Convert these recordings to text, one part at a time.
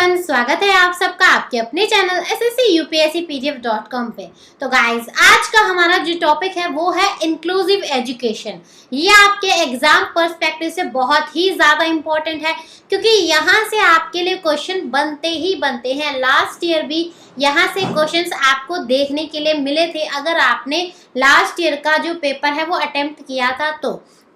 Everyone, स्वागत है आप सबका आपके अपने चैनल sscupscpdf.com पे। तो गाइस, आज का हमारा जो टॉपिक है वो है इंक्लूसिव एजुकेशन। ये आपके एग्जाम पर्सपेक्टिव से बहुत ही ज़्यादा इम्पोर्टेंट है, क्योंकि यहाँ से आपके लिए क्वेश्चन बनते ही बनते हैं। लास्ट ईयर भी यहाँ से क्वेश्चंस आपको देखने के लिए मिले थे, अगर आपने लास्ट ईयर का जो पेपर है वो अटेम्प्ट किया था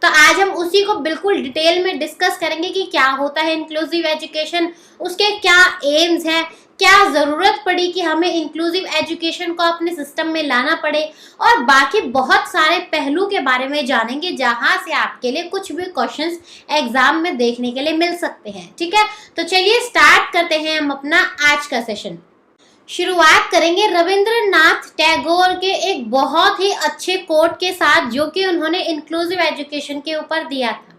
तो आज हम उसी को बिल्कुल डिटेल में डिस्कस करेंगे कि क्या होता है इंक्लूसिव एजुकेशन, उसके क्या एम्स हैं, क्या ज़रूरत पड़ी कि हमें इंक्लूसिव एजुकेशन को अपने सिस्टम में लाना पड़े, और बाकी बहुत सारे पहलू के बारे में जानेंगे जहां से आपके लिए कुछ भी क्वेश्चंस एग्जाम में देखने के लिए मिल सकते हैं। ठीक है, तो चलिए स्टार्ट करते हैं हम अपना आज का सेशन। शुरुआत करेंगे रविंद्रनाथ टैगोर के एक बहुत ही अच्छे कोट के साथ, जो कि उन्होंने इंक्लूसिव एजुकेशन के ऊपर दिया था।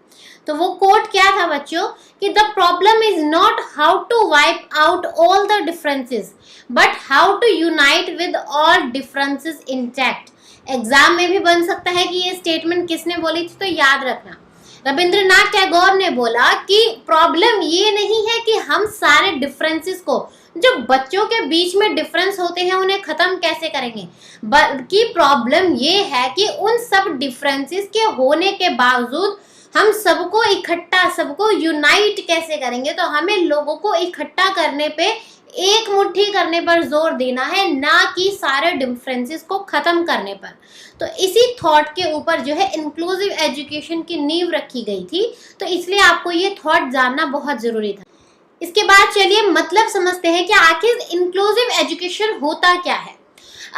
तो वो कोट क्या था बच्चों, कि the problem is not how to wipe out all the differences but how to unite with all differences intact. Exam में भी बन सकता है कि ये स्टेटमेंट किसने बोली थी, तो याद रखना। रविंद्रनाथ टैगोर ने बोला कि प्रॉब्लम ये नहीं है कि हम सारे डिफरेंसेस को, जो बच्चों के बीच में डिफरेंस होते हैं, उन्हें खत्म कैसे करेंगे, बल्कि प्रॉब्लम ये है कि उन सब डिफरेंसेस के होने के बावजूद हम सबको इकट्ठा, सबको यूनाइट कैसे करेंगे। तो हमें लोगों को इकट्ठा करने पे, एक मुट्ठी करने पर जोर देना है, ना कि सारे डिफरेंसेस को खत्म करने पर। तो इसी थॉट के ऊपर जो है इंक्लूसिव एजुकेशन की नींव रखी गई थी, तो इसलिए आपको ये थॉट जानना बहुत जरूरी था। इसके बाद चलिए मतलब समझते हैं कि आखिर इंक्लूसिव एजुकेशन होता क्या है।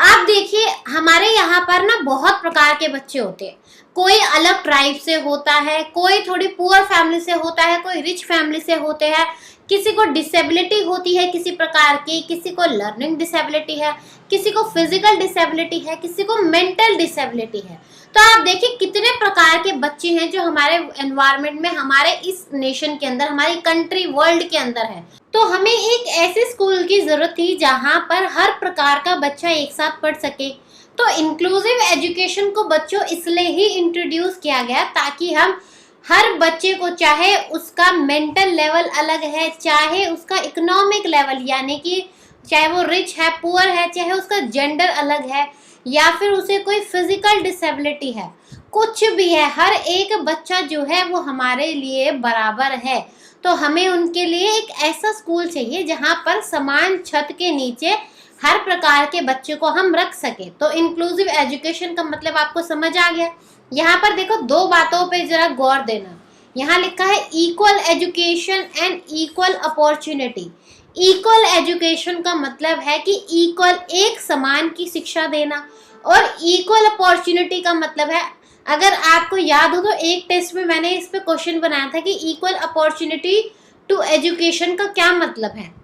आप देखिए, हमारे यहाँ पर ना बहुत प्रकार के बच्चे होते हैं। कोई अलग ट्राइब से होता है, कोई थोड़ी पुअर फैमिली से होता है, कोई रिच फैमिली से होते हैं, किसी को डिसेबिलिटी होती है किसी प्रकार की, किसी को लर्निंग डिसेबिलिटी है, किसी को फिजिकल डिसेबिलिटी है, किसी को मेंटल डिसेबिलिटी है। तो आप देखिए कितने प्रकार के बच्चे हैं जो हमारे एनवायरनमेंट में, हमारे इस नेशन के अंदर, हमारी कंट्री, वर्ल्ड के अंदर है। तो हमें एक ऐसे स्कूल की जरूरत थी जहां पर हर प्रकार का बच्चा एक साथ पढ़ सके। तो इंक्लूसिव एजुकेशन को बच्चों इसलिए ही इंट्रोड्यूस किया गया ताकि हम हर बच्चे को, चाहे उसका मेंटल लेवल अलग है, चाहे उसका इकोनॉमिक लेवल, यानी कि चाहे वो रिच है, पुअर है, चाहे उसका जेंडर अलग है, या फिर उसे कोई फिजिकल डिसेबिलिटी है, कुछ भी है, हर एक बच्चा जो है वो हमारे लिए बराबर है। तो हमें उनके लिए एक ऐसा स्कूल चाहिए जहां पर समान छत के नीचे हर प्रकार के बच्चे को हम रख सके। तो इंक्लूसिव एजुकेशन का मतलब आपको समझ आ गया। यहाँ पर देखो, दो बातों पे जरा गौर देना। यहाँ लिखा है equal education and equal opportunity. Equal education का मतलब है कि इक्वल, एक समान की शिक्षा देना, और इक्वल अपॉर्चुनिटी का मतलब है, अगर आपको याद हो तो एक टेस्ट में मैंने इस पे क्वेश्चन बनाया था कि इक्वल अपॉर्चुनिटी टू एजुकेशन का क्या मतलब है।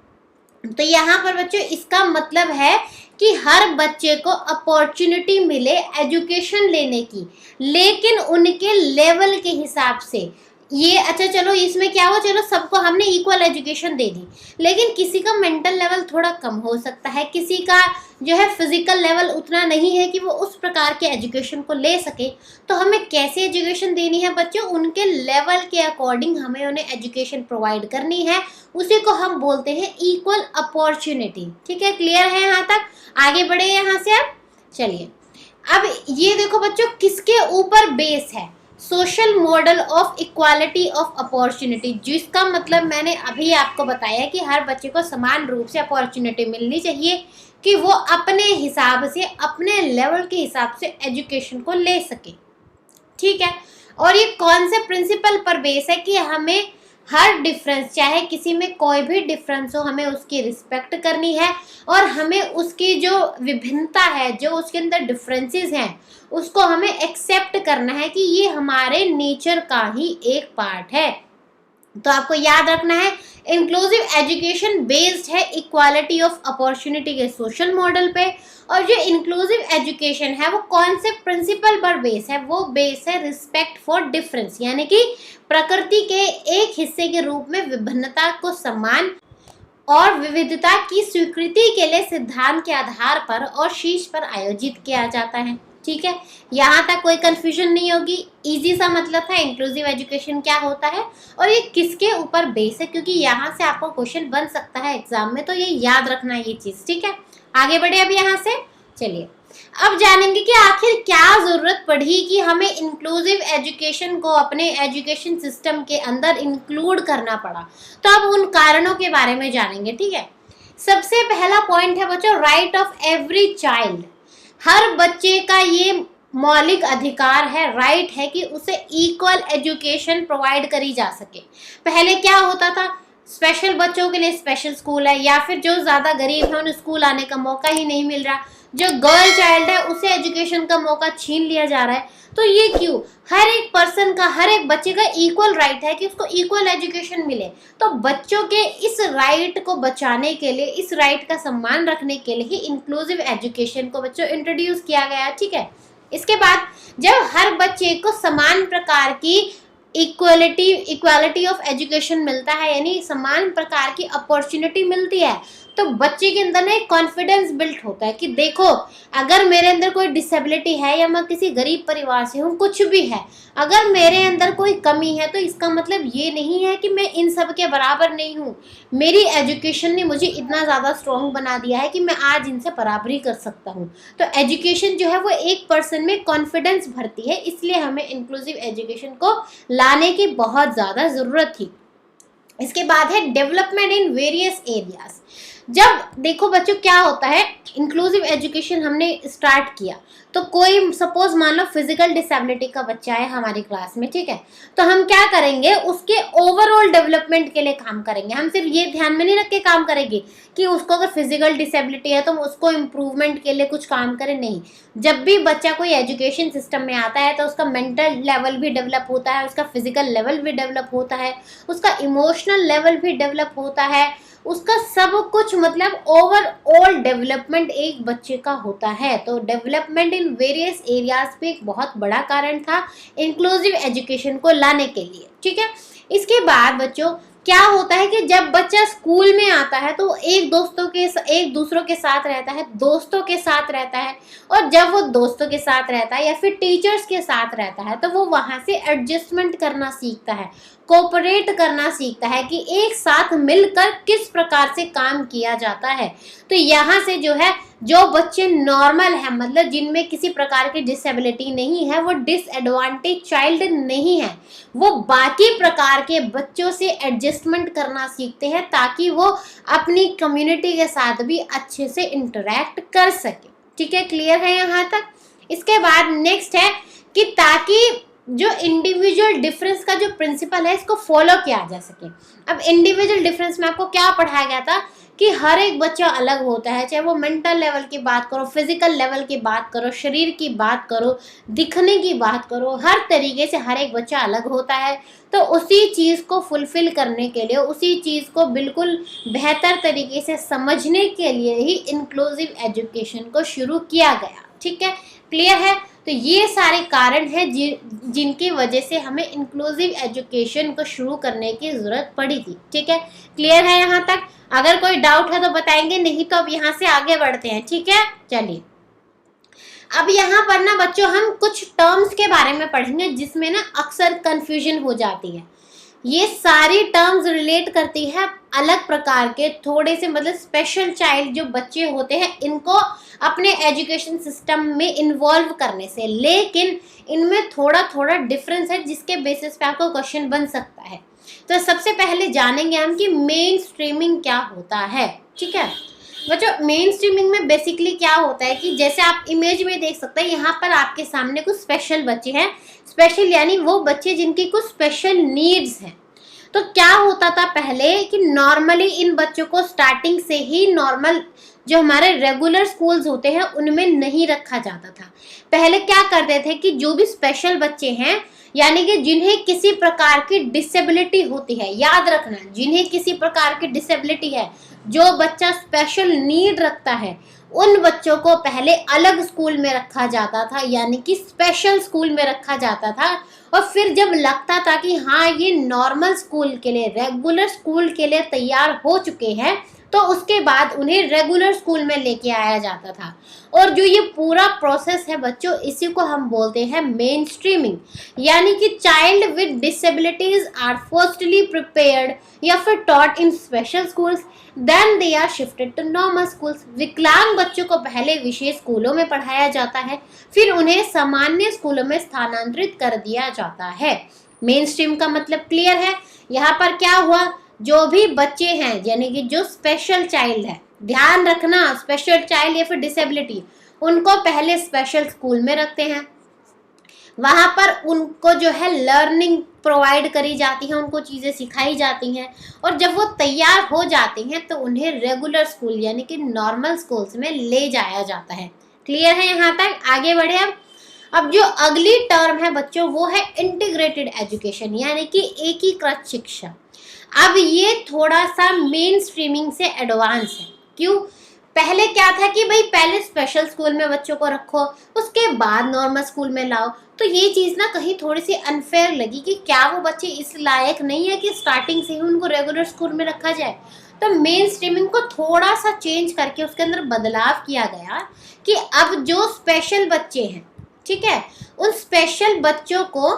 तो यहाँ पर बच्चों इसका मतलब है कि हर बच्चे को अपॉर्चुनिटी मिले एजुकेशन लेने की, लेकिन उनके लेवल के हिसाब से। ये अच्छा, चलो इसमें क्या हो, चलो सबको हमने इक्वल एजुकेशन दे दी, लेकिन किसी का मेंटल लेवल थोड़ा कम हो सकता है, किसी का जो है फिजिकल लेवल उतना नहीं है कि वो उस प्रकार के एजुकेशन को ले सके। तो हमें कैसे एजुकेशन देनी है बच्चों, उनके लेवल के अकॉर्डिंग हमें उन्हें एजुकेशन प्रोवाइड करनी है। उसी को हम बोलते हैं इक्वल अपॉर्चुनिटी। ठीक है, क्लियर है यहाँ तक? आगे बढ़े यहाँ से। अब चलिए, अब ये देखो बच्चों किसके ऊपर बेस है, social model of equality of opportunity, जिसका मतलब मैंने अभी आपको बताया कि हर बच्चे को समान रूप से अपॉर्चुनिटी मिलनी चाहिए कि वो अपने हिसाब से, अपने लेवल के हिसाब से एजुकेशन को ले सके। ठीक है, और ये कौन से प्रिंसिपल पर बेस है कि हमें हर डिफरेंस, चाहे किसी में कोई भी डिफरेंस हो, हमें उसकी रिस्पेक्ट करनी है, और हमें उसकी जो विभिन्नता है, जो उसके अंदर डिफरेंसेस हैं, उसको हमें एक्सेप्ट करना है कि ये हमारे नेचर का ही एक पार्ट है। तो आपको याद रखना है, इंक्लूसिव एजुकेशन बेस्ड है इक्वालिटी ऑफ अपॉर्चुनिटी के सोशल मॉडल पे, और जो इंक्लूसिव एजुकेशन है वो कौन से प्रिंसिपल पर बेस है, वो बेस है रिस्पेक्ट फॉर डिफरेंस, यानी कि प्रकृति के एक हिस्से के रूप में विभिन्नता को सम्मान और विविधता की स्वीकृति के लिए सिद्धांत के आधार पर और शीर्ष पर आयोजित किया जाता है। ठीक है, यहाँ तक कोई कंफ्यूजन नहीं होगी। इजी सा मतलब था इंक्लूसिव एजुकेशन क्या होता है और ये किसके ऊपर बेस है, क्योंकि यहाँ से आपको क्वेश्चन बन सकता है एग्जाम में, तो ये याद रखना है ये चीज। ठीक है, आगे बढ़े अब यहाँ से। चलिए अब जानेंगे कि आखिर क्या जरूरत पड़ी कि हमें इंक्लूसिव एजुकेशन को अपने एजुकेशन सिस्टम के अंदर इंक्लूड करना पड़ा। तो अब उन कारणों के बारे में जानेंगे। ठीक है, सबसे पहला पॉइंट है बच्चों, राइट ऑफ एवरी चाइल्ड। हर बच्चे का ये मौलिक अधिकार है, राइट है कि उसे इक्वल एजुकेशन प्रोवाइड करी जा सके। पहले क्या होता था, स्पेशल बच्चों के लिए स्पेशल स्कूल है, या फिर जो ज़्यादा गरीब है उन्हें स्कूल आने का मौका ही नहीं मिल रहा, जो गर्ल चाइल्ड है उसे एजुकेशन का मौका छीन लिया जा रहा है। तो ये क्यों? हर एक पर्सन का, हर एक बच्चे का इक्वल राइट है कि उसको इक्वल एजुकेशन मिले। तो बच्चों के इस राइट को बचाने के लिए, इस राइट का सम्मान रखने के लिए ही इंक्लूसिव एजुकेशन को बच्चों इंट्रोड्यूस किया गया। ठीक है, इसके बाद जब हर बच्चे को समान प्रकार की इक्वालिटी ऑफ एजुकेशन मिलता है, यानी समान प्रकार की अपॉर्चुनिटी मिलती है, तो बच्चे के अंदर ना एक कॉन्फिडेंस बिल्ट होता है कि देखो, अगर मेरे अंदर कोई डिसेबिलिटी है या मैं किसी गरीब परिवार से हूँ, कुछ भी है, अगर मेरे अंदर कोई कमी है तो इसका मतलब ये नहीं है कि मैं इन सब के बराबर नहीं हूँ। मेरी एजुकेशन ने मुझे इतना ज़्यादा स्ट्रॉन्ग बना दिया है कि मैं आज इनसे बराबरी कर सकता हूँ। तो एजुकेशन जो है वो एक पर्सन में कॉन्फिडेंस भरती है, इसलिए हमें इंक्लूसिव एजुकेशन को लाने की बहुत ज़्यादा ज़रूरत थी। इसके बाद है डेवलपमेंट इन वेरियस एरियाज। जब देखो बच्चों क्या होता है, इंक्लूसिव एजुकेशन हमने स्टार्ट किया तो कोई सपोज मान लो फिजिकल डिसेबिलिटी का बच्चा है हमारी क्लास में, ठीक है, तो हम क्या करेंगे, उसके ओवरऑल डेवलपमेंट के लिए काम करेंगे। हम सिर्फ ये ध्यान में नहीं रख के काम करेंगे कि उसको अगर फिजिकल डिसेबिलिटी है तो उसको इम्प्रूवमेंट के लिए कुछ काम करें, नहीं। जब भी बच्चा कोई एजुकेशन सिस्टम में आता है तो उसका मेंटल लेवल भी डेवलप होता है, उसका फिजिकल लेवल भी डेवलप होता है, उसका इमोशनल लेवल भी डेवलप होता है, उसका सब कुछ मतलब ओवरऑल डेवलपमेंट एक बच्चे का होता है। तो डेवलपमेंट इन वेरियस एरियाज पे एक बहुत बड़ा कारण था इंक्लूसिव एजुकेशन को लाने के लिए। ठीक है, इसके बाद बच्चों क्या होता है कि जब बच्चा स्कूल में आता है तो एक दूसरों के साथ रहता है, दोस्तों के साथ रहता है, और जब वो दोस्तों के साथ रहता है या फिर टीचर्स के साथ रहता है तो वो वहाँ से एडजस्टमेंट करना सीखता है, कोऑपरेट करना सीखता है कि एक साथ मिलकर किस प्रकार से काम किया जाता है। तो यहाँ से जो है, जो बच्चे नॉर्मल है, मतलब जिनमें किसी प्रकार की डिसेबिलिटी नहीं है, वो डिसएडवांटेज चाइल्ड नहीं है, वो बाकी प्रकार के बच्चों से एडजस्टमेंट करना सीखते हैं ताकि वो अपनी कम्युनिटी के साथ भी अच्छे से इंटरेक्ट कर सके। ठीक है, क्लियर है यहाँ तक? इसके बाद नेक्स्ट है कि ताकि जो इंडिविजुअल डिफरेंस का जो प्रिंसिपल है इसको फॉलो किया जा सके। अब इंडिविजुअल डिफरेंस में आपको क्या पढ़ाया गया था कि हर एक बच्चा अलग होता है, चाहे वो मेंटल लेवल की बात करो, फिजिकल लेवल की बात करो, शरीर की बात करो, दिखने की बात करो, हर तरीके से हर एक बच्चा अलग होता है। तो उसी चीज़ को फुलफिल करने के लिए, उसी चीज़ को बिल्कुल बेहतर तरीके से समझने के लिए ही इंक्लूसिव एजुकेशन को शुरू किया गया। ठीक है, क्लियर है? तो ये सारे कारण हैं जिनकी वजह से हमें इंक्लूसिव एजुकेशन को शुरू करने की ज़रूरत पड़ी थी। ठीक है, क्लियर है यहाँ तक? अगर कोई डाउट है तो बताएंगे, नहीं तो अब यहाँ से आगे बढ़ते हैं। ठीक है, चलिए अब यहाँ पर ना बच्चों हम कुछ टर्म्स के बारे में पढ़ेंगे जिसमें ना अक्सर कंफ्यूजन हो जाती है। ये सारी टर्म्स रिलेट करती है अलग प्रकार के थोड़े से मतलब स्पेशल चाइल्ड जो बच्चे होते हैं, इनको अपने एजुकेशन सिस्टम में इन्वॉल्व करने से, लेकिन इनमें थोड़ा थोड़ा डिफरेंस है जिसके बेसिस पे आपको क्वेश्चन बन सकता है। तो सबसे पहले जानेंगे हम कि मेन स्ट्रीमिंग क्या होता है। ठीक है बच्चों, मेन स्ट्रीमिंग में बेसिकली क्या होता है कि जैसे आप इमेज में देख सकते हैं, यहाँ पर आपके सामने कुछ स्पेशल बच्चे हैं। स्पेशल यानी वो बच्चे जिनकी कुछ स्पेशल नीड्स हैं। तो क्या होता था पहले कि नॉर्मली इन बच्चों को स्टार्टिंग से ही नॉर्मल जो हमारे रेगुलर स्कूल्स होते हैं उनमें नहीं रखा जाता था। पहले क्या करते थे कि जो भी स्पेशल बच्चे हैं, यानी कि जिन्हें किसी प्रकार की डिसेबिलिटी होती है, याद रखना, जिन्हें किसी प्रकार की डिसेबिलिटी है, जो बच्चा स्पेशल नीड रखता है, उन बच्चों को पहले अलग स्कूल में रखा जाता था, यानी कि स्पेशल स्कूल में रखा जाता था। और फिर जब लगता था कि हाँ ये नॉर्मल स्कूल के लिए, रेगुलर स्कूल के लिए तैयार हो चुके हैं, तो उसके बाद उन्हें रेगुलर स्कूल में लेके आया जाता था। और जो ये पूरा प्रोसेस है बच्चों, इसी को हम बोलते हैं मेन स्ट्रीमिंग, यानी कि child with disabilities are firstly prepared या फिर taught in special schools, then they are shifted to normal schools. विकलांग बच्चों को पहले विशेष स्कूलों में पढ़ाया जाता है, फिर उन्हें सामान्य स्कूलों में स्थानांतरित कर दिया जाता है। मेन स्ट्रीम का मतलब क्लियर है। यहाँ पर क्या हुआ, जो भी बच्चे हैं यानी कि जो स्पेशल चाइल्ड है, ध्यान रखना स्पेशल चाइल्ड या फिर डिसेबिलिटी, उनको पहले स्पेशल स्कूल में रखते हैं, वहां पर उनको जो है लर्निंग प्रोवाइड करी जाती है, उनको चीज़ें सिखाई जाती हैं, और जब वो तैयार हो जाते हैं तो उन्हें रेगुलर स्कूल यानी कि नॉर्मल स्कूल्स में ले जाया जाता है। क्लियर है यहाँ तक? आगे बढ़े। अब जो अगली टर्म है बच्चों वो है इंटीग्रेटेड एजुकेशन यानी कि एकीकृत शिक्षा। अब ये थोड़ा सा मेन स्ट्रीमिंग से एडवांस है। क्यों? पहले क्या था कि भाई पहले स्पेशल स्कूल में बच्चों को रखो, उसके बाद नॉर्मल स्कूल में लाओ, तो ये चीज़ ना कहीं थोड़ी सी अनफेयर लगी कि क्या वो बच्चे इस लायक नहीं है कि स्टार्टिंग से ही उनको रेगुलर स्कूल में रखा जाए। तो मेन स्ट्रीमिंग को थोड़ा सा चेंज करके उसके अंदर बदलाव किया गया कि अब जो स्पेशल बच्चे हैं, ठीक है, उन स्पेशल बच्चों को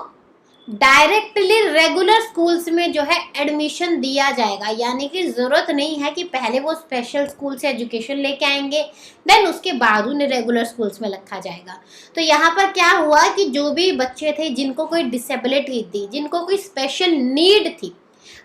डायरेक्टली रेगुलर स्कूल्स में जो है एडमिशन दिया जाएगा, यानी कि ज़रूरत नहीं है कि पहले वो स्पेशल स्कूल से एजुकेशन लेके आएंगे देन उसके बाद उन्हें रेगुलर स्कूल्स में रखा जाएगा। तो यहाँ पर क्या हुआ कि जो भी बच्चे थे जिनको कोई डिसेबिलिटी थी, जिनको कोई स्पेशल नीड थी।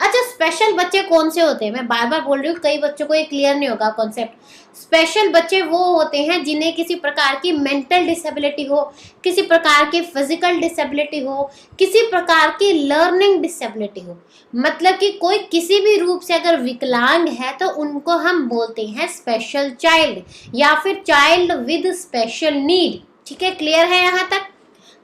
अच्छा, स्पेशल बच्चे कौन से होते हैं? मैं बार बार बोल रही हूँ, कई बच्चों को ये क्लियर नहीं होगा कॉन्सेप्ट। स्पेशल बच्चे वो होते हैं जिन्हें किसी प्रकार की मेंटल डिसेबिलिटी हो, किसी प्रकार की फिजिकल डिसेबिलिटी हो, किसी प्रकार की लर्निंग डिसेबिलिटी हो, मतलब कि कोई किसी भी रूप से अगर विकलांग है तो उनको हम बोलते हैं स्पेशल चाइल्ड या फिर चाइल्ड विद स्पेशल नीड। ठीक है, क्लियर है यहाँ तक?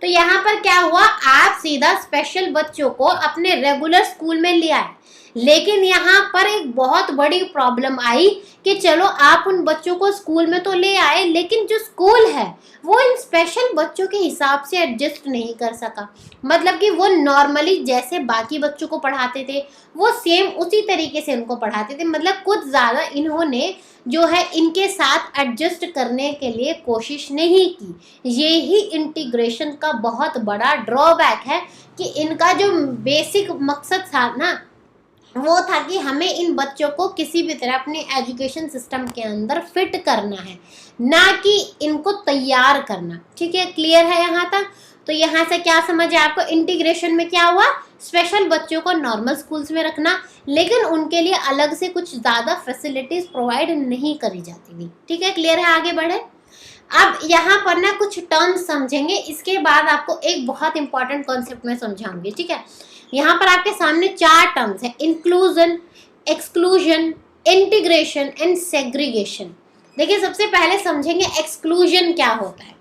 तो यहाँ पर क्या हुआ, आप सीधा स्पेशल बच्चों को अपने रेगुलर स्कूल में ले आए, लेकिन यहाँ पर एक बहुत बड़ी प्रॉब्लम आई कि चलो आप उन बच्चों को स्कूल में तो ले आए, लेकिन जो स्कूल है वो इन स्पेशल बच्चों के हिसाब से एडजस्ट नहीं कर सका। मतलब कि वो नॉर्मली जैसे बाकी बच्चों को पढ़ाते थे वो सेम उसी तरीके से उनको पढ़ाते थे, मतलब कुछ ज़्यादा इन्होंने जो है इनके साथ एडजस्ट करने के लिए कोशिश नहीं की। ये ही इंटीग्रेशन का बहुत बड़ा ड्रॉबैक है कि इनका जो बेसिक मकसद था ना वो था कि हमें इन बच्चों को किसी भी तरह अपने एजुकेशन सिस्टम के अंदर फिट करना है, ना कि इनको तैयार करना। ठीक है, क्लियर है यहाँ तक? तो यहाँ से क्या समझ है आपको, इंटीग्रेशन में क्या हुआ, स्पेशल बच्चों को नॉर्मल स्कूल्स में रखना, लेकिन उनके लिए अलग से कुछ ज़्यादा फैसिलिटीज़ प्रोवाइड नहीं करी जाती थी। ठीक है, क्लियर है? आगे बढ़े। अब यहाँ पर ना कुछ टर्म्स समझेंगे, इसके बाद आपको एक बहुत इंपॉर्टेंट कॉन्सेप्ट में समझाऊंगी। ठीक है, यहाँ पर आपके सामने 4 टर्म्स हैं, inclusion, exclusion, integration and segregation. देखिए, सबसे पहले समझेंगे एक्सक्लूजन क्या होता है।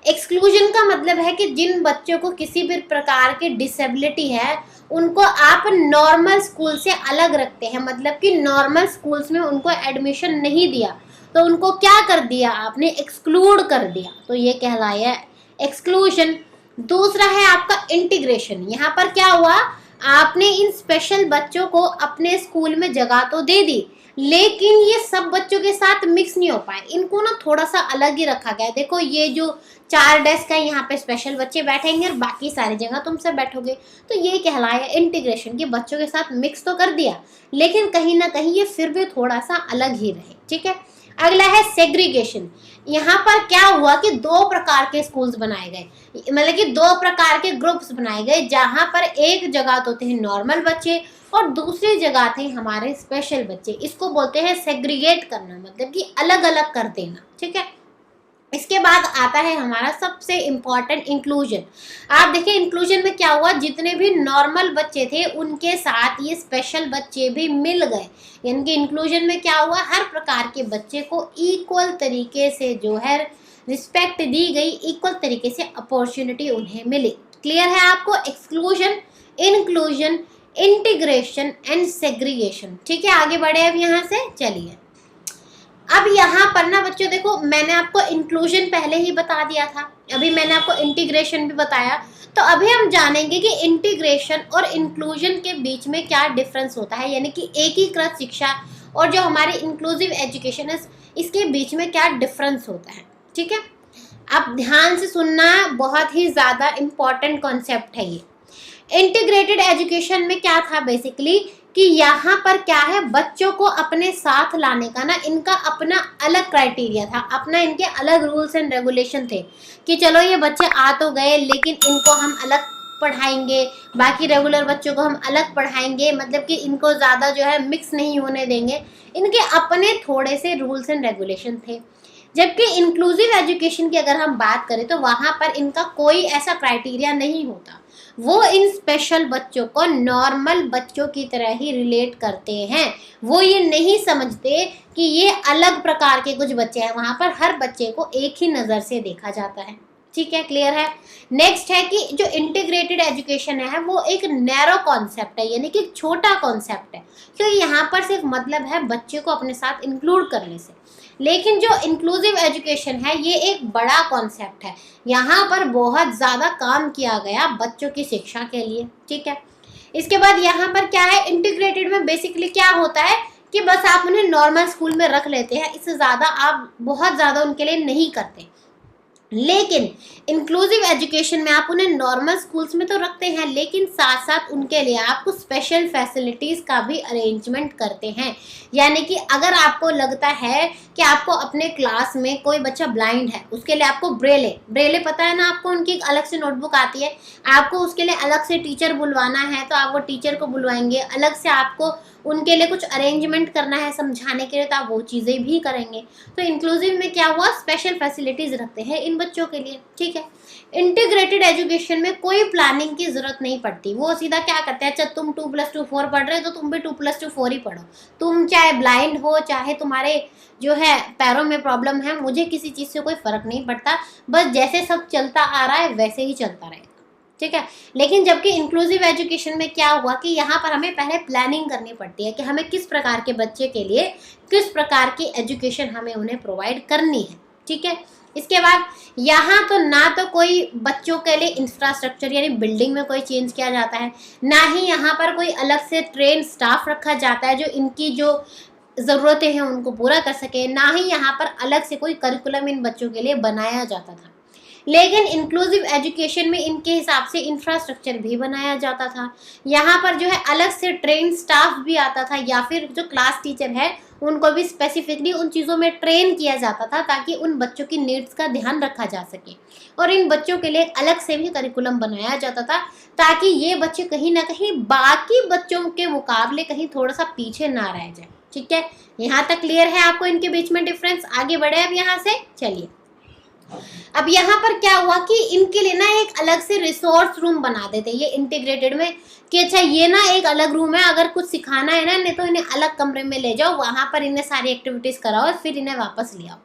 एक्सक्लूजन का मतलब है कि जिन बच्चों को किसी भी प्रकार की डिसेबिलिटी है उनको आप नॉर्मल स्कूल से अलग रखते हैं, मतलब कि नॉर्मल स्कूल्स में उनको एडमिशन नहीं दिया तो उनको क्या कर दिया आपने, एक्सक्लूड कर दिया, तो ये कहलाया एक्सक्लूजन। दूसरा है आपका इंटीग्रेशन। यहाँ पर क्या हुआ, आपने इन स्पेशल बच्चों को अपने स्कूल में जगह तो दे दी, लेकिन ये सब बच्चों के साथ मिक्स नहीं हो पाए, इनको ना थोड़ा सा अलग ही रखा गया। देखो ये जो 4 डेस्क है यहाँ पे स्पेशल बच्चे बैठेंगे और बाकी सारी जगह तुम सब बैठोगे, तो ये कहलाया इंटीग्रेशन कि बच्चों के साथ मिक्स तो कर दिया लेकिन कहीं ना कहीं ये फिर भी थोड़ा सा अलग ही रहे। ठीक है, अगला है सेग्रीगेशन। यहाँ पर क्या हुआ कि 2 प्रकार के स्कूल्स बनाए गए, मतलब कि 2 प्रकार के ग्रुप्स बनाए गए, जहाँ पर एक जगह तो थे नॉर्मल बच्चे और दूसरी जगह थे हमारे स्पेशल बच्चे। इसको बोलते हैं सेग्रीगेट करना, मतलब कि अलग अलग कर देना। ठीक है, इसके बाद आता है हमारा सबसे इम्पॉर्टेंट इंक्लूजन। आप देखिए इंक्लूजन में क्या हुआ, जितने भी नॉर्मल बच्चे थे उनके साथ ये स्पेशल बच्चे भी मिल गए, यानी कि इंक्लूजन में क्या हुआ, हर प्रकार के बच्चे को इक्वल तरीके से जो है रिस्पेक्ट दी गई, इक्वल तरीके से अपॉर्चुनिटी उन्हें मिली। क्लियर है आपको? Exclusion, inclusion, integration and segregation. ठीक है, आगे बढ़े अब यहाँ से। चलिए, अब यहाँ पर ना बच्चों देखो, मैंने आपको इंक्लूजन पहले ही बता दिया था, अभी मैंने आपको इंटीग्रेशन भी बताया, तो अभी हम जानेंगे कि इंटीग्रेशन और इंक्लूजन के बीच में क्या डिफरेंस होता है, यानी कि एकीकृत शिक्षा और जो हमारी इंक्लूसिव एजुकेशन है इसके बीच में क्या डिफरेंस होता है। ठीक है, अब ध्यान से सुनना, बहुत ही ज़्यादा इम्पॉर्टेंट कॉन्सेप्ट है ये। इंटीग्रेटेड एजुकेशन में क्या था बेसिकली कि यहाँ पर क्या है, बच्चों को अपने साथ लाने का ना इनका अपना अलग क्राइटेरिया था, अपना इनके अलग रूल्स एंड रेगुलेशन थे कि चलो ये बच्चे आ तो गए लेकिन इनको हम अलग पढ़ाएंगे, बाकी रेगुलर बच्चों को हम अलग पढ़ाएंगे, मतलब कि इनको ज़्यादा जो है मिक्स नहीं होने देंगे। इनके अपने थोड़े से रूल्स एंड रेगुलेशन थे। जबकि इंक्लूसिव एजुकेशन की अगर हम बात करें तो वहाँ पर इनका कोई ऐसा क्राइटेरिया नहीं होता, वो इन स्पेशल बच्चों को नॉर्मल बच्चों की तरह ही रिलेट करते हैं। वो ये नहीं समझते कि ये अलग प्रकार के कुछ बच्चे हैं, वहाँ पर हर बच्चे को एक ही नज़र से देखा जाता है। ठीक है, क्लियर है। नेक्स्ट है कि जो इंटीग्रेटेड एजुकेशन है वो एक नैरो कॉन्सेप्ट है, यानी कि एक छोटा कॉन्सेप्ट है, क्योंकि यहाँ पर सिर्फ मतलब है बच्चे को अपने साथ इंक्लूड करने से। लेकिन जो इंक्लूसिव एजुकेशन है ये एक बड़ा कॉन्सेप्ट है, यहाँ पर बहुत ज़्यादा काम किया गया बच्चों की शिक्षा के लिए। ठीक है, इसके बाद यहाँ पर क्या है, इंटीग्रेटेड में बेसिकली क्या होता है कि बस आप उन्हें नॉर्मल स्कूल में रख लेते हैं, इससे ज़्यादा आप बहुत ज़्यादा उनके लिए नहीं करते। लेकिन इंक्लूसिव एजुकेशन में आप उन्हें नॉर्मल स्कूल्स में तो रखते हैं, लेकिन साथ साथ उनके लिए आपको स्पेशल फैसिलिटीज़ का भी अरेंजमेंट करते हैं। यानी कि अगर आपको लगता है कि आपको अपने क्लास में कोई बच्चा ब्लाइंड है, उसके लिए आपको ब्रेले पता है ना आपको, उनकी एक अलग से नोटबुक आती है, आपको उसके लिए अलग से टीचर बुलवाना है तो आप वो टीचर को बुलवाएंगे, अलग से आपको उनके लिए कुछ अरेंजमेंट करना है समझाने के लिए तो आप वो चीज़ें भी करेंगे। तो इंक्लूसिव में क्या हुआ, स्पेशल फैसिलिटीज़ रखते हैं इन बच्चों के लिए। ठीक है, इंटीग्रेटेड एजुकेशन में कोई प्लानिंग की ज़रूरत नहीं पड़ती, वो सीधा क्या करते हैं, अच्छा तुम 2+2 4 पढ़ रहे हो तो तुम भी 2+2 4 ही पढ़ो, तुम चाहे ब्लाइंड हो चाहे तुम्हारे जो है पैरों में प्रॉब्लम है, मुझे किसी चीज़ से कोई फ़र्क नहीं पड़ता, बस जैसे सब चलता आ रहा है वैसे ही चलता रहेगा। ठीक है, लेकिन जबकि इंक्लूसिव एजुकेशन में क्या हुआ कि यहाँ पर हमें पहले प्लानिंग करनी पड़ती है कि हमें किस प्रकार के बच्चे के लिए किस प्रकार की एजुकेशन हमें उन्हें प्रोवाइड करनी है। ठीक है, इसके बाद यहाँ तो ना तो कोई बच्चों के लिए इंफ्रास्ट्रक्चर यानी बिल्डिंग में कोई चेंज किया जाता है, ना ही यहाँ पर कोई अलग से ट्रेन स्टाफ रखा जाता है जो इनकी जो ज़रूरतें हैं उनको पूरा कर सके, ना ही यहाँ पर अलग से कोई करिकुलम इन बच्चों के लिए बनाया जाता था। लेकिन इंक्लूसिव एजुकेशन में इनके हिसाब से इंफ्रास्ट्रक्चर भी बनाया जाता था, यहाँ पर जो है अलग से ट्रेन स्टाफ भी आता था, या फिर जो क्लास टीचर है उनको भी स्पेसिफिकली उन चीज़ों में ट्रेन किया जाता था ताकि उन बच्चों की नीड्स का ध्यान रखा जा सके। और इन बच्चों के लिए अलग से भी करिकुलम बनाया जाता था ताकि ये बच्चे कहीं ना कहीं बाकी बच्चों के मुकाबले कहीं थोड़ा सा पीछे ना रह जाए। ठीक है, यहाँ तक क्लियर है आपको इनके बीच में डिफरेंस। आगे बढ़े अब यहाँ से, चलिए अब यहाँ पर क्या हुआ कि इनके लिए ना एक अलग से रिसोर्स रूम बना देते ये इंटीग्रेटेड में कि अच्छा ये ना एक अलग रूम है, अगर कुछ सिखाना है ना नहीं तो इन्हें अलग कमरे में ले जाओ, वहाँ पर इन्हें सारी एक्टिविटीज़ कराओ और फिर इन्हें वापस ले आओ।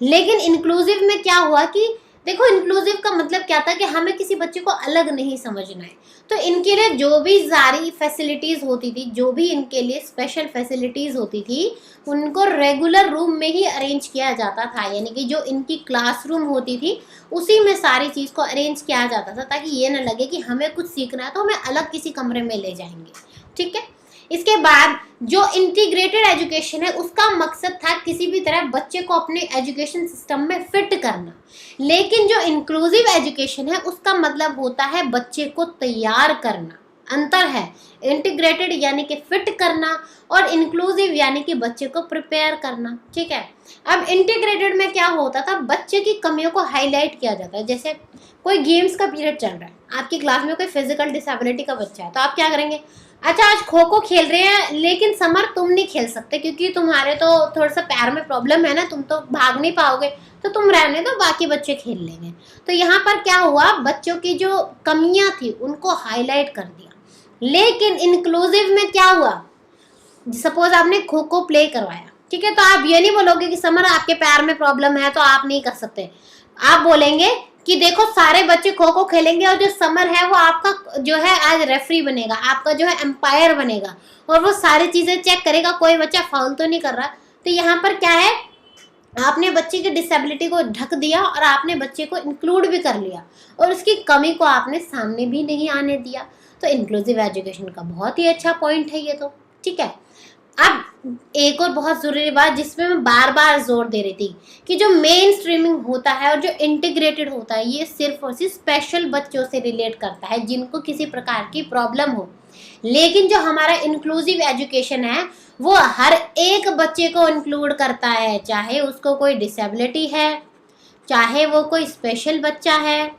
लेकिन इंक्लूसिव में क्या हुआ कि देखो, इंक्लूसिव का मतलब क्या था कि हमें किसी बच्चे को अलग नहीं समझना है, तो इनके लिए जो भी सारी फैसिलिटीज़ होती थी, जो भी इनके लिए स्पेशल फैसिलिटीज़ होती थी, उनको रेगुलर रूम में ही अरेंज किया जाता था। यानी कि जो इनकी क्लासरूम होती थी उसी में सारी चीज़ को अरेंज किया जाता था ताकि ये ना लगे कि हमें कुछ सीखना है तो हमें अलग किसी कमरे में ले जाएंगे। ठीक है, इसके बाद जो इंटीग्रेटेड एजुकेशन है उसका मकसद था किसी भी तरह बच्चे को अपने एजुकेशन सिस्टम में फिट करना, लेकिन जो इंक्लूसिव एजुकेशन है उसका मतलब होता है बच्चे को तैयार करना। अंतर है, इंटीग्रेटेड यानी कि फिट करना और इंक्लूसिव यानी कि बच्चे को प्रिपेयर करना। ठीक है, अब इंटीग्रेटेड में क्या होता था, बच्चे की कमियों को हाईलाइट किया जाता है। जैसे कोई गेम्स का पीरियड चल रहा है, आपकी क्लास में कोई फिजिकल डिसेबिलिटी का बच्चा है तो आप क्या करेंगे, अच्छा आज खो खो खेल रहे हैं लेकिन समर तुम नहीं खेल सकते क्योंकि तुम्हारे तो थोड़ा सा पैर में प्रॉब्लम है ना, तुम तो भाग नहीं पाओगे, तो तुम रहने दो, बाकी बच्चे खेल लेंगे। तो यहाँ पर क्या हुआ, बच्चों की जो कमियां थी उनको हाईलाइट कर दिया। लेकिन इंक्लूसिव में क्या हुआ, सपोज आपने खो खो प्ले करवाया, ठीक है, तो आप ये नहीं बोलोगे कि समर आपके पैर में प्रॉब्लम है तो आप नहीं कर सकते, आप बोलेंगे कि देखो सारे बच्चे खो खो खेलेंगे और जो समर है वो आपका जो है आज रेफरी बनेगा, आपका जो है एम्पायर बनेगा और वो सारी चीज़ें चेक करेगा कोई बच्चा फाउल तो नहीं कर रहा। तो यहाँ पर क्या है, आपने बच्चे की डिसेबिलिटी को ढक दिया और आपने बच्चे को इंक्लूड भी कर लिया और उसकी कमी को आपने सामने भी नहीं आने दिया। तो इंक्लूसिव एजुकेशन का बहुत ही अच्छा पॉइंट है ये तो। ठीक है, अब एक और बहुत ज़रूरी बात जिसमें मैं बार बार जोर दे रही थी कि जो मेन स्ट्रीमिंग होता है और जो इंटीग्रेटेड होता है ये सिर्फ और सिर्फ स्पेशल बच्चों से रिलेट करता है जिनको किसी प्रकार की प्रॉब्लम हो। लेकिन जो हमारा इंक्लूसिव एजुकेशन है वो हर एक बच्चे को इंक्लूड करता है, चाहे उसको कोई डिसेबिलिटी है, चाहे वो कोई स्पेशल बच्चा है,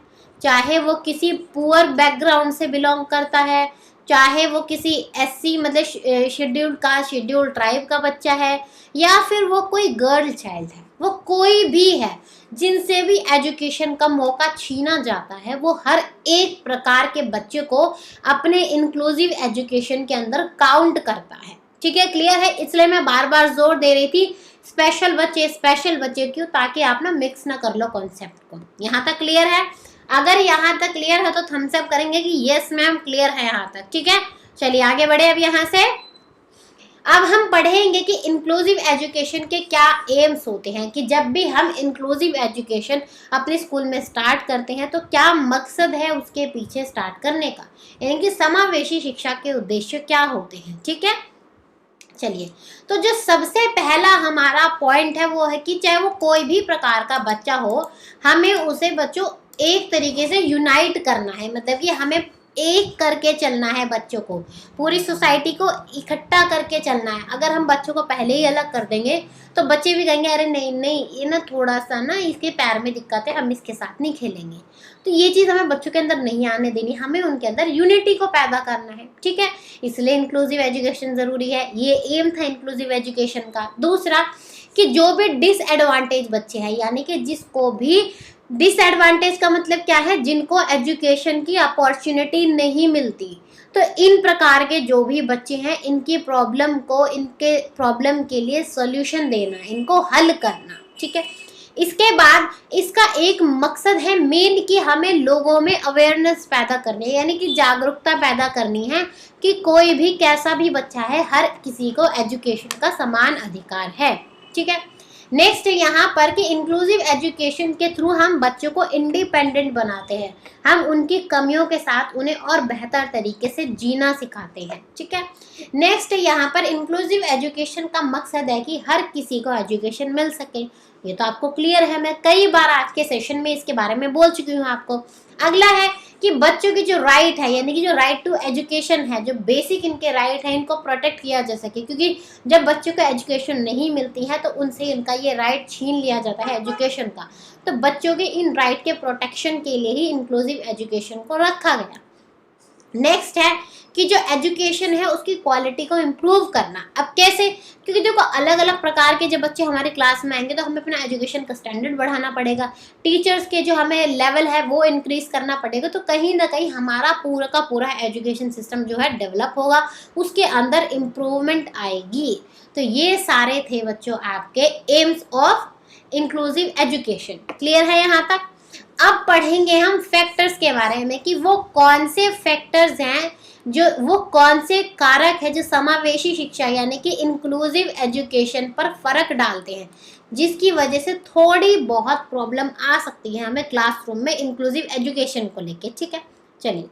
चाहे वो किसी पुअर बैकग्राउंड से बिलोंग करता है, चाहे वो किसी एससी मतलब शेड्यूल्ड कास्ट शेड्यूल्ड ट्राइब का बच्चा है, या फिर वो कोई गर्ल चाइल्ड है, वो कोई भी है जिनसे भी एजुकेशन का मौका छीना जाता है, वो हर एक प्रकार के बच्चे को अपने इंक्लूसिव एजुकेशन के अंदर काउंट करता है। ठीक है, क्लियर है? इसलिए मैं बार बार जोर दे रही थी स्पेशल बच्चे क्यों, ताकि आप ना मिक्स ना कर लो कॉन्सेप्ट को। यहाँ तक क्लियर है? अगर यहाँ तक क्लियर है तो थम्स अप करेंगे कि यस मैम क्लियर है यहाँ तक। ठीक है, चलिए आगे बढ़े। अब यहाँ से अब हम पढ़ेंगे कि इंक्लूसिव एजुकेशन के क्या एम्स होते हैं, कि जब भी हम इंक्लूसिव एजुकेशन अपने स्कूल में स्टार्ट करते हैं तो क्या मकसद है उसके पीछे स्टार्ट करने का, यानी कि समावेशी शिक्षा के उद्देश्य क्या होते हैं। ठीक है, चलिए, तो जो सबसे पहला हमारा पॉइंट है वो है कि चाहे वो कोई भी प्रकार का बच्चा हो, हमें उसे बच्चों एक तरीके से यूनाइट करना है, मतलब कि हमें एक करके चलना है, बच्चों को पूरी सोसाइटी को इकट्ठा करके चलना है। अगर हम बच्चों को पहले ही अलग कर देंगे तो बच्चे भी कहेंगे अरे नहीं नहीं ये ना थोड़ा सा ना इसके पैर में दिक्कत है, हम इसके साथ नहीं खेलेंगे। तो ये चीज़ हमें बच्चों के अंदर नहीं आने देनी, हमें उनके अंदर यूनिटी को पैदा करना है। ठीक है, इसलिए इंक्लूसिव एजुकेशन ज़रूरी है, ये एम था इंक्लूसिव एजुकेशन का। दूसरा कि जो भी डिसएडवांटेज बच्चे हैं, यानी कि जिसको भी डिसएडवांटेज का मतलब क्या है, जिनको एजुकेशन की अपॉर्चुनिटी नहीं मिलती, तो इन प्रकार के जो भी बच्चे हैं इनकी प्रॉब्लम को, इनके प्रॉब्लम के लिए सॉल्यूशन देना, इनको हल करना। ठीक है, इसके बाद इसका एक मकसद है मेन कि हमें लोगों में अवेयरनेस पैदा करनी है, यानी कि जागरूकता पैदा करनी है कि कोई भी कैसा भी बच्चा है, हर किसी को एजुकेशन का समान अधिकार है। ठीक है, नेक्स्ट यहाँ पर कि इंक्लूसिव एजुकेशन के थ्रू हम बच्चों को इंडिपेंडेंट बनाते हैं, हम उनकी कमियों के साथ उन्हें और बेहतर तरीके से जीना सिखाते हैं। ठीक है, नेक्स्ट यहाँ पर इंक्लूसिव एजुकेशन का मकसद है कि हर किसी को एजुकेशन मिल सके, ये तो आपको क्लियर है, मैं कई बार आज के सेशन में इसके बारे में बोल चुकी हूँ आपको। अगला है कि बच्चों की जो राइट है, यानी कि जो राइट टू एजुकेशन है, जो बेसिक इनके राइट है, इनको प्रोटेक्ट किया जा सके, क्योंकि जब बच्चों को एजुकेशन नहीं मिलती है तो उनसे इनका ये राइट छीन लिया जाता है एजुकेशन का। तो बच्चों के इन राइट के प्रोटेक्शन के लिए ही इंक्लूसिव एजुकेशन को रखा गया। नेक्स्ट है कि जो एजुकेशन है उसकी क्वालिटी को इम्प्रूव करना। अब कैसे, क्योंकि देखो अलग अलग प्रकार के जब बच्चे हमारे क्लास में आएंगे तो हमें अपना एजुकेशन का स्टैंडर्ड बढ़ाना पड़ेगा, टीचर्स के जो हमें लेवल है वो इंक्रीज करना पड़ेगा, तो कहीं ना कहीं हमारा पूरा का पूरा एजुकेशन सिस्टम जो है डेवलप होगा, उसके अंदर इम्प्रूवमेंट आएगी। तो ये सारे थे बच्चों आपके AIIMS of inclusive education. Clear है यहाँ तक? अब पढ़ेंगे हम फैक्टर्स के बारे में कि वो कौन से फैक्टर्स हैं, जो वो कौन से कारक है जो समावेशी शिक्षा यानी कि इंक्लूसिव एजुकेशन पर फर्क डालते हैं, जिसकी वजह से थोड़ी बहुत प्रॉब्लम आ सकती है हमें क्लासरूम में इंक्लूसिव एजुकेशन को लेके। ठीक है, चलिए,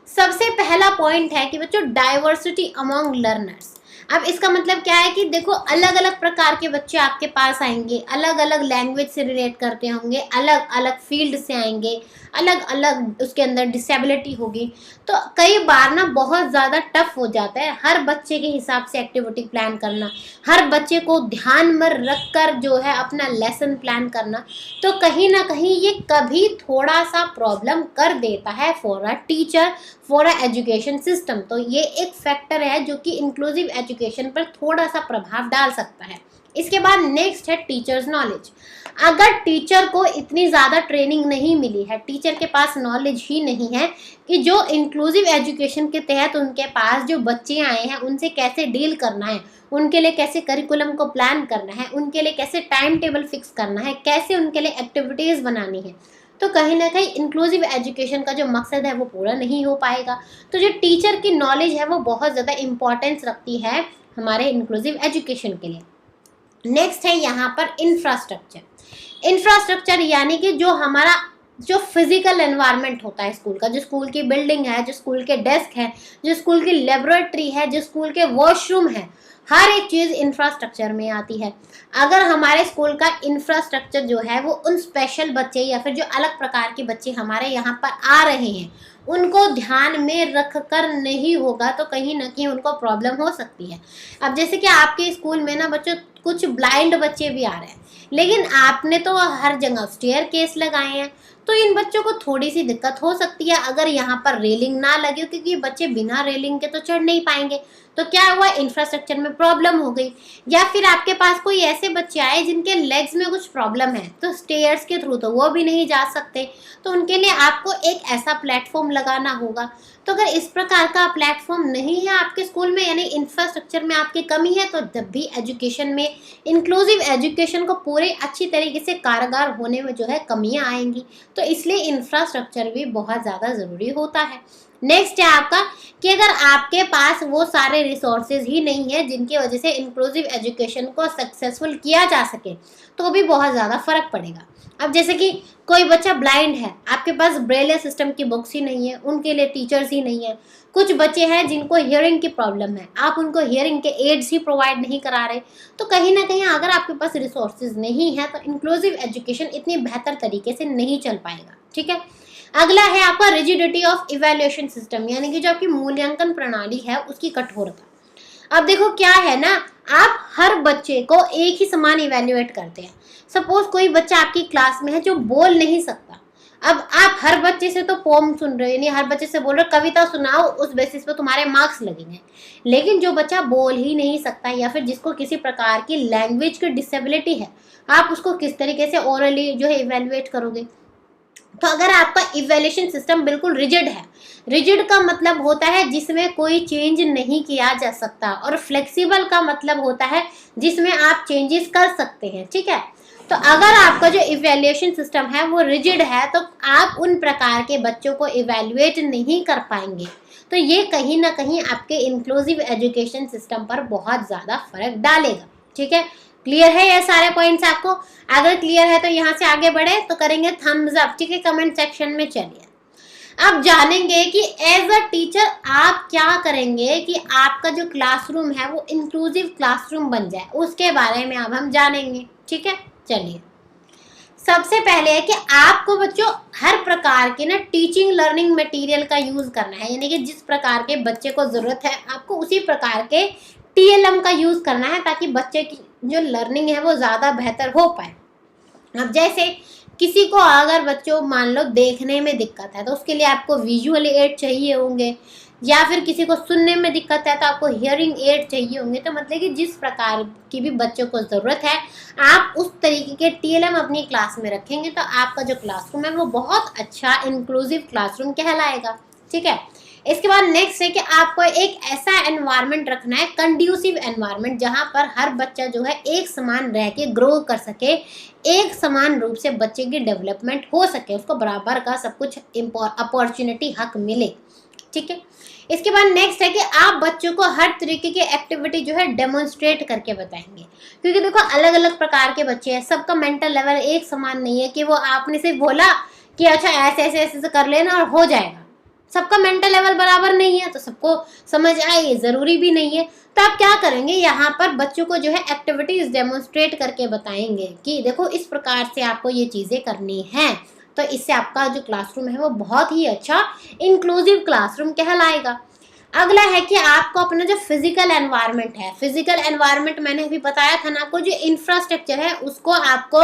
सबसे पहला पॉइंट है कि बच्चों डाइवर्सिटी अमॉन्ग लर्नर्स। अब इसका मतलब क्या है कि देखो अलग अलग प्रकार के बच्चे आपके पास आएंगे, अलग अलग लैंग्वेज से रिलेट करते होंगे, अलग अलग फील्ड से आएंगे, अलग अलग उसके अंदर डिसेबिलिटी होगी, तो कई बार ना बहुत ज़्यादा टफ हो जाता है हर बच्चे के हिसाब से एक्टिविटी प्लान करना, हर बच्चे को ध्यान में रख कर जो है अपना लेसन प्लान करना। तो कहीं ना कहीं ये कभी थोड़ा सा प्रॉब्लम कर देता है for a teacher, for a education system. तो ये एक फैक्टर है जो कि इंक्लूसिव एजुकेशन पर थोड़ा सा प्रभाव डाल सकता है। इसके बाद नेक्स्ट है टीचर्स नॉलेज। अगर टीचर को इतनी ज़्यादा ट्रेनिंग नहीं मिली है, टीचर के पास नॉलेज ही नहीं है कि जो इंक्लूसिव एजुकेशन के तहत उनके पास जो बच्चे आए हैं उनसे कैसे डील करना है, उनके लिए कैसे करिकुलम को प्लान करना है, उनके लिए कैसे टाइम टेबल फिक्स करना है, कैसे उनके लिए एक्टिविटीज़ बनानी है, तो कहीं ना कहीं इंक्लूसिव एजुकेशन का जो मकसद है वो पूरा नहीं हो पाएगा। तो जो टीचर की नॉलेज है वो बहुत ज़्यादा इम्पॉर्टेंस रखती है हमारे इंक्लूसिव एजुकेशन के लिए। नेक्स्ट है यहाँ पर इंफ्रास्ट्रक्चर। इंफ्रास्ट्रक्चर यानी कि जो हमारा जो फिजिकल एनवायरनमेंट होता है स्कूल का, जो स्कूल की बिल्डिंग है, जो स्कूल के डेस्क है, जो स्कूल की लेबोरेटरी है, जो स्कूल के वॉशरूम है, हर एक चीज़ इंफ्रास्ट्रक्चर में आती है। अगर हमारे स्कूल का इंफ्रास्ट्रक्चर जो है वो उन स्पेशल बच्चे या फिर जो अलग प्रकार के बच्चे हमारे यहाँ पर आ रहे हैं उनको ध्यान में रख कर नहीं होगा तो कहीं ना कहीं उनको प्रॉब्लम हो सकती है। अब जैसे कि आपके स्कूल में ना बच्चों कुछ ब्लाइंड बच्चे भी आ रहे हैं, लेकिन आपने तो हर जगह स्टेयर केस लगाए हैं, तो इन बच्चों को थोड़ी सी दिक्कत हो सकती है अगर यहाँ पर रेलिंग ना लगे, क्योंकि बच्चे बिना रेलिंग के तो चढ़ नहीं पाएंगे। तो क्या हुआ, इंफ्रास्ट्रक्चर में प्रॉब्लम हो गई। या फिर आपके पास कोई ऐसे बच्चे आए जिनके लेग्स में कुछ प्रॉब्लम है, तो स्टेयर्स के थ्रू तो वो भी नहीं जा सकते, तो उनके लिए आपको एक ऐसा प्लेटफॉर्म लगाना होगा। तो अगर इस प्रकार का प्लेटफॉर्म नहीं है आपके स्कूल में, यानी इंफ्रास्ट्रक्चर में आपकी कमी है, तो जब भी एजुकेशन में, इंक्लूसिव एजुकेशन को पूरे अच्छी तरीके से कारगर होने में जो है कमियां आएंगी। तो इसलिए इंफ्रास्ट्रक्चर भी बहुत ज़्यादा ज़रूरी होता है। नेक्स्ट है आपका कि अगर आपके पास वो सारे रिसोर्सेज ही नहीं है जिनकी वजह से इंक्लूसिव एजुकेशन को सक्सेसफुल किया जा सके, तो भी बहुत ज़्यादा फर्क पड़ेगा। अब जैसे कि कोई बच्चा ब्लाइंड है, आपके पास ब्रेल सिस्टम की बुक्स ही नहीं है, उनके लिए टीचर्स ही नहीं है। कुछ बच्चे हैं जिनको हियरिंग की प्रॉब्लम है, आप उनको हियरिंग के एड्स ही प्रोवाइड नहीं करा रहे, तो कहीं ना कहीं अगर आपके पास रिसोर्सेज नहीं है तो इंक्लूसिव एजुकेशन इतनी बेहतर तरीके से नहीं चल पाएगा। ठीक है, अगला है आपका रिजिडिटी ऑफ इवैल्यूएशन सिस्टम, यानी कि जो आपकी मूल्यांकन प्रणाली है उसकी कठोरता। अब देखो क्या है ना, आप हर बच्चे को एक ही समान इवैल्यूएट करते हैं। सपोज कोई बच्चा आपकी क्लास में है जो बोल नहीं सकता, अब आप हर बच्चे से तो पोम सुन रहे हो, यानी हर बच्चे से बोल रहे हो कविता सुनाओ, उस बेसिस पे तुम्हारे मार्क्स लगेंगे। लेकिन जो बच्चा बोल ही नहीं सकता या फिर जिसको किसी प्रकार की लैंग्वेज की डिसेबिलिटी है, आप उसको किस तरीके से ओरली जो है इवैल्यूएट करोगे। तो अगर आपका इवैल्यूएशन सिस्टम बिल्कुल रिजिड है, रिजिड का मतलब होता है जिसमें कोई चेंज नहीं किया जा सकता, और फ्लेक्सिबल का मतलब होता है जिसमें आप चेंजेस कर सकते हैं। ठीक है, तो अगर आपका जो इवैल्यूएशन सिस्टम है वो रिजिड है तो आप उन प्रकार के बच्चों को इवैल्यूएट नहीं कर पाएंगे, तो ये कहीं ना कहीं आपके इंक्लूसिव एजुकेशन सिस्टम पर बहुत ज़्यादा फर्क डालेगा। ठीक है, क्लियर है ये सारे पॉइंट्स आपको? अगर क्लियर है तो यहाँ से आगे बढ़े तो करेंगे थम्स अप। ठीक है, कमेंट सेक्शन में चलिए अब जानेंगे कि एज अ टीचर आप क्या करेंगे कि आपका जो क्लासरूम है वो इंक्लूसिव क्लासरूम बन जाए, उसके बारे में अब हम जानेंगे। ठीक है, चलिए सबसे पहले है कि आपको बच्चों हर प्रकार के ना टीचिंग लर्निंग मटेरियल का यूज करना है, यानी कि जिस प्रकार के बच्चे को जरूरत है आपको उसी प्रकार के टीएलएम का यूज करना है, ताकि बच्चे की जो लर्निंग है वो ज़्यादा बेहतर हो पाए। अब जैसे किसी को अगर बच्चों मान लो देखने में दिक्कत है तो उसके लिए आपको विजुअल एड चाहिए होंगे, या फिर किसी को सुनने में दिक्कत है तो आपको हियरिंग एड चाहिए होंगे। तो मतलब कि जिस प्रकार की भी बच्चों को ज़रूरत है आप उस तरीके के टीएलएम अपनी क्लास में रखेंगे तो आपका जो क्लासरूम है वो बहुत अच्छा इंक्लूसिव क्लासरूम कहलाएगा। ठीक है, इसके बाद नेक्स्ट है कि आपको एक ऐसा एनवायरनमेंट रखना है, कंड्यूसिव एनवायरनमेंट, जहाँ पर हर बच्चा जो है एक समान रह के ग्रो कर सके, एक समान रूप से बच्चे की डेवलपमेंट हो सके, उसको बराबर का सब कुछ अपॉर्चुनिटी हक मिले। ठीक है, इसके बाद नेक्स्ट है कि आप बच्चों को हर तरीके की एक्टिविटी जो है डेमोन्स्ट्रेट करके बताएंगे, क्योंकि देखो अलग अलग प्रकार के बच्चे हैं, सबका मेंटल लेवल एक समान नहीं है कि वो आपने सिर्फ बोला कि अच्छा ऐसे ऐसे ऐसे कर लेना और हो जाएगा। सबका मेंटल लेवल बराबर नहीं है, तो सबको समझ आए ये ज़रूरी भी नहीं है। तो आप क्या करेंगे, यहाँ पर बच्चों को जो है एक्टिविटीज़ डेमोन्स्ट्रेट करके बताएंगे कि देखो इस प्रकार से आपको ये चीज़ें करनी हैं, तो इससे आपका जो क्लासरूम है वो बहुत ही अच्छा इंक्लूसिव क्लासरूम कहलाएगा। अगला है कि आपको अपना जो फिजिकल एनवायरनमेंट है, फिजिकल एनवायरनमेंट मैंने अभी बताया था ना आपको, जो इंफ्रास्ट्रक्चर है उसको आपको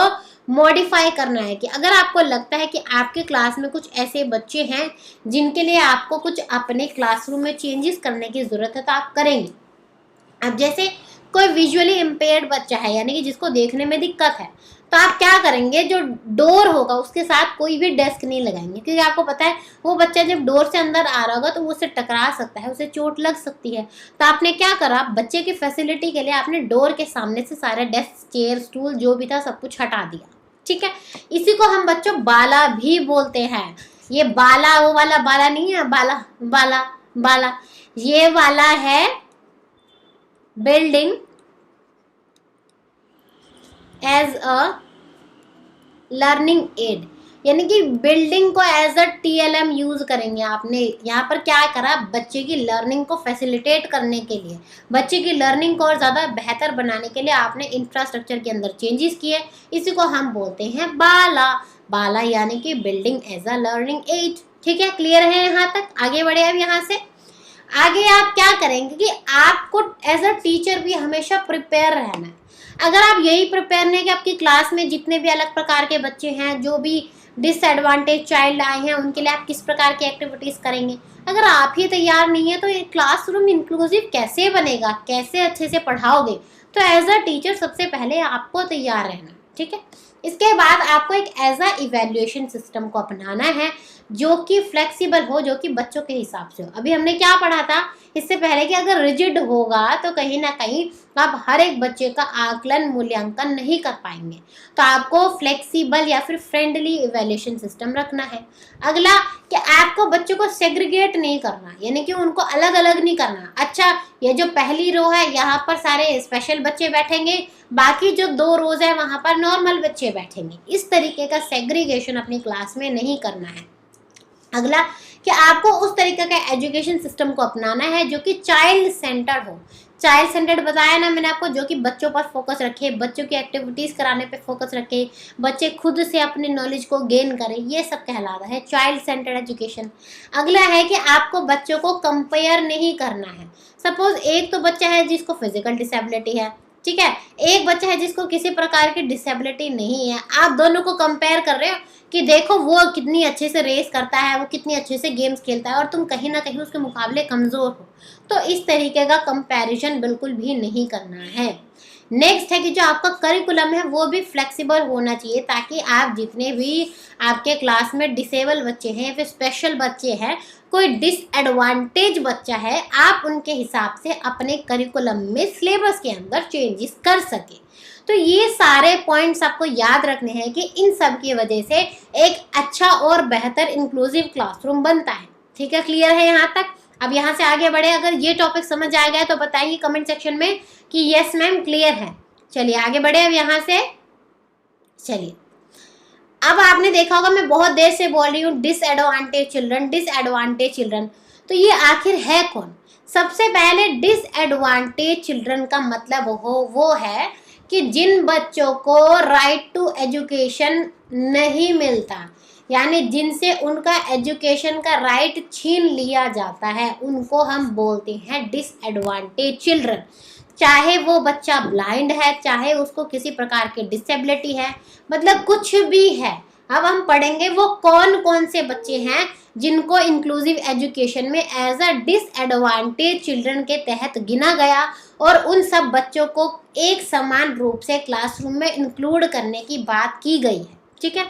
मॉडिफाई करना है। कि अगर आपको लगता है कि आपके क्लास में कुछ ऐसे बच्चे हैं जिनके लिए आपको कुछ अपने क्लासरूम में चेंजेस करने की ज़रूरत है तो आप करेंगे। अब जैसे कोई विजुअली इम्पेयर्ड बच्चा है, यानी कि जिसको देखने में दिक्कत है, तो आप क्या करेंगे, जो डोर होगा उसके साथ कोई भी डेस्क नहीं लगाएंगे, क्योंकि आपको पता है वो बच्चा जब डोर से अंदर आ रहा होगा तो वो उससे टकरा सकता है, उसे चोट लग सकती है। तो आपने क्या करा, बच्चे की फैसिलिटी के लिए आपने डोर के सामने से सारे डेस्क चेयर स्टूल जो भी था सब कुछ हटा दिया। ठीक है, इसी को हम बच्चों बाला भी बोलते हैं। ये बाला वो वाला बाला नहीं है, बाला बाला बाला ये वाला है building as a learning aid, यानी कि बिल्डिंग को एज अ TLM यूज करेंगे। आपने यहाँ पर क्या करा, बच्चे की लर्निंग को फैसिलिटेट करने के लिए, बच्चे की लर्निंग को और ज़्यादा बेहतर बनाने के लिए आपने इंफ्रास्ट्रक्चर के अंदर चेंजेस किए। इसी को हम बोलते हैं बाला। बाला यानी कि building as a learning aid. ठीक है, क्लियर है यहाँ तक? आगे बढ़े। अब यहाँ से आगे आप क्या करेंगे कि आपको एज अ टीचर भी हमेशा प्रिपेयर रहना है। अगर आप यही प्रिपेयर नहीं कि आपकी क्लास में जितने भी अलग प्रकार के बच्चे हैं, जो भी डिसएडवांटेज चाइल्ड आए हैं, उनके लिए आप किस प्रकार की एक्टिविटीज़ करेंगे, अगर आप ही तैयार नहीं है तो ये क्लासरूम इंक्लूसिव कैसे बनेगा, कैसे अच्छे से पढ़ाओगे? तो एज अ टीचर सबसे पहले आपको तैयार रहना। ठीक है, इसके बाद आपको एक एज अ इवेल्युएशन सिस्टम को अपनाना है जो कि फ्लेक्सिबल हो, जो कि बच्चों के हिसाब से हो। अभी हमने क्या पढ़ा था इससे पहले कि अगर रिजिड होगा तो कहीं ना कहीं आप हर एक बच्चे का आकलन मूल्यांकन नहीं कर पाएंगे। तो आपको फ्लेक्सिबल या फिर फ्रेंडली इवेल्युएशन सिस्टम रखना है। अगला कि आपको बच्चों को सेग्रीगेट नहीं करना, यानी कि उनको अलग अलग नहीं करना। अच्छा, ये जो पहली रो है यहाँ पर सारे स्पेशल बच्चे बैठेंगे, बाकी जो 2 रोज है वहाँ पर नॉर्मल बच्चे बैठेंगे। इस तरीके का सेग्रीगेशन अपनी क्लास में नहीं करना है। अगला कि आपको उस तरीके का एजुकेशन सिस्टम को अपनाना है जो कि चाइल्ड सेंटर्ड हो। चाइल्ड सेंटर्ड बताया ना मैंने आपको, जो कि बच्चों पर फोकस रखे, बच्चों की एक्टिविटीज़ कराने पे फोकस रखे, बच्चे खुद से अपने नॉलेज को गेन करें, ये सब कहलाता है चाइल्ड सेंटर्ड एजुकेशन। अगला है कि आपको बच्चों को कंपेयर नहीं करना है। सपोज एक तो बच्चा है जिसको फिजिकल डिसेबिलिटी है, ठीक है, एक बच्चा है जिसको किसी प्रकार की डिसेबिलिटी नहीं है, आप दोनों को कंपेयर कर रहे हो कि देखो वो कितनी अच्छे से रेस करता है, वो कितनी अच्छे से गेम्स खेलता है और तुम कहीं ना कहीं उसके मुकाबले कमज़ोर हो। तो इस तरीके का कंपैरिजन बिल्कुल भी नहीं करना है। नेक्स्ट है कि जो आपका करिकुलम है वो भी फ्लेक्सिबल होना चाहिए, ताकि आप जितने भी आपके क्लास में डिसेबल बच्चे हैं या फिर स्पेशल बच्चे हैं, कोई डिसएडवांटेज बच्चा है, आप उनके हिसाब से अपने करिकुलम में सिलेबस के अंदर चेंजेस कर सके। तो ये सारे पॉइंट्स आपको याद रखने हैं कि इन सब की वजह से एक अच्छा और बेहतर इंक्लूसिव क्लासरूम बनता है। ठीक है, क्लियर है यहाँ तक? अब यहाँ से आगे बढ़े। अगर ये टॉपिक समझ आ गया तो बताइए कमेंट सेक्शन में कि यस मैम क्लियर है। चलिए आगे बढ़े। अब यहाँ से चलिए, अब आपने देखा होगा मैं बहुत देर से बोल रही हूँ डिसएडवांटेज चिल्ड्रन, डिसएडवांटेज चिल्ड्रन। तो ये आखिर है कौन? सबसे पहले डिसएडवांटेज चिल्ड्रन का मतलब वो है कि जिन बच्चों को राइट टू एजुकेशन नहीं मिलता, यानी जिनसे उनका एजुकेशन का राइट छीन लिया जाता है, उनको हम बोलते हैं डिसएडवांटेज चिल्ड्रन। चाहे वो बच्चा ब्लाइंड है, चाहे उसको किसी प्रकार की डिसेबिलिटी है, मतलब कुछ भी है। अब हम पढ़ेंगे वो कौन कौन से बच्चे हैं जिनको इंक्लूसिव एजुकेशन में एज अ डिसएडवांटेज चिल्ड्रन के तहत गिना गया, और उन सब बच्चों को एक समान रूप से क्लासरूम में इंक्लूड करने की बात की गई है। ठीक है,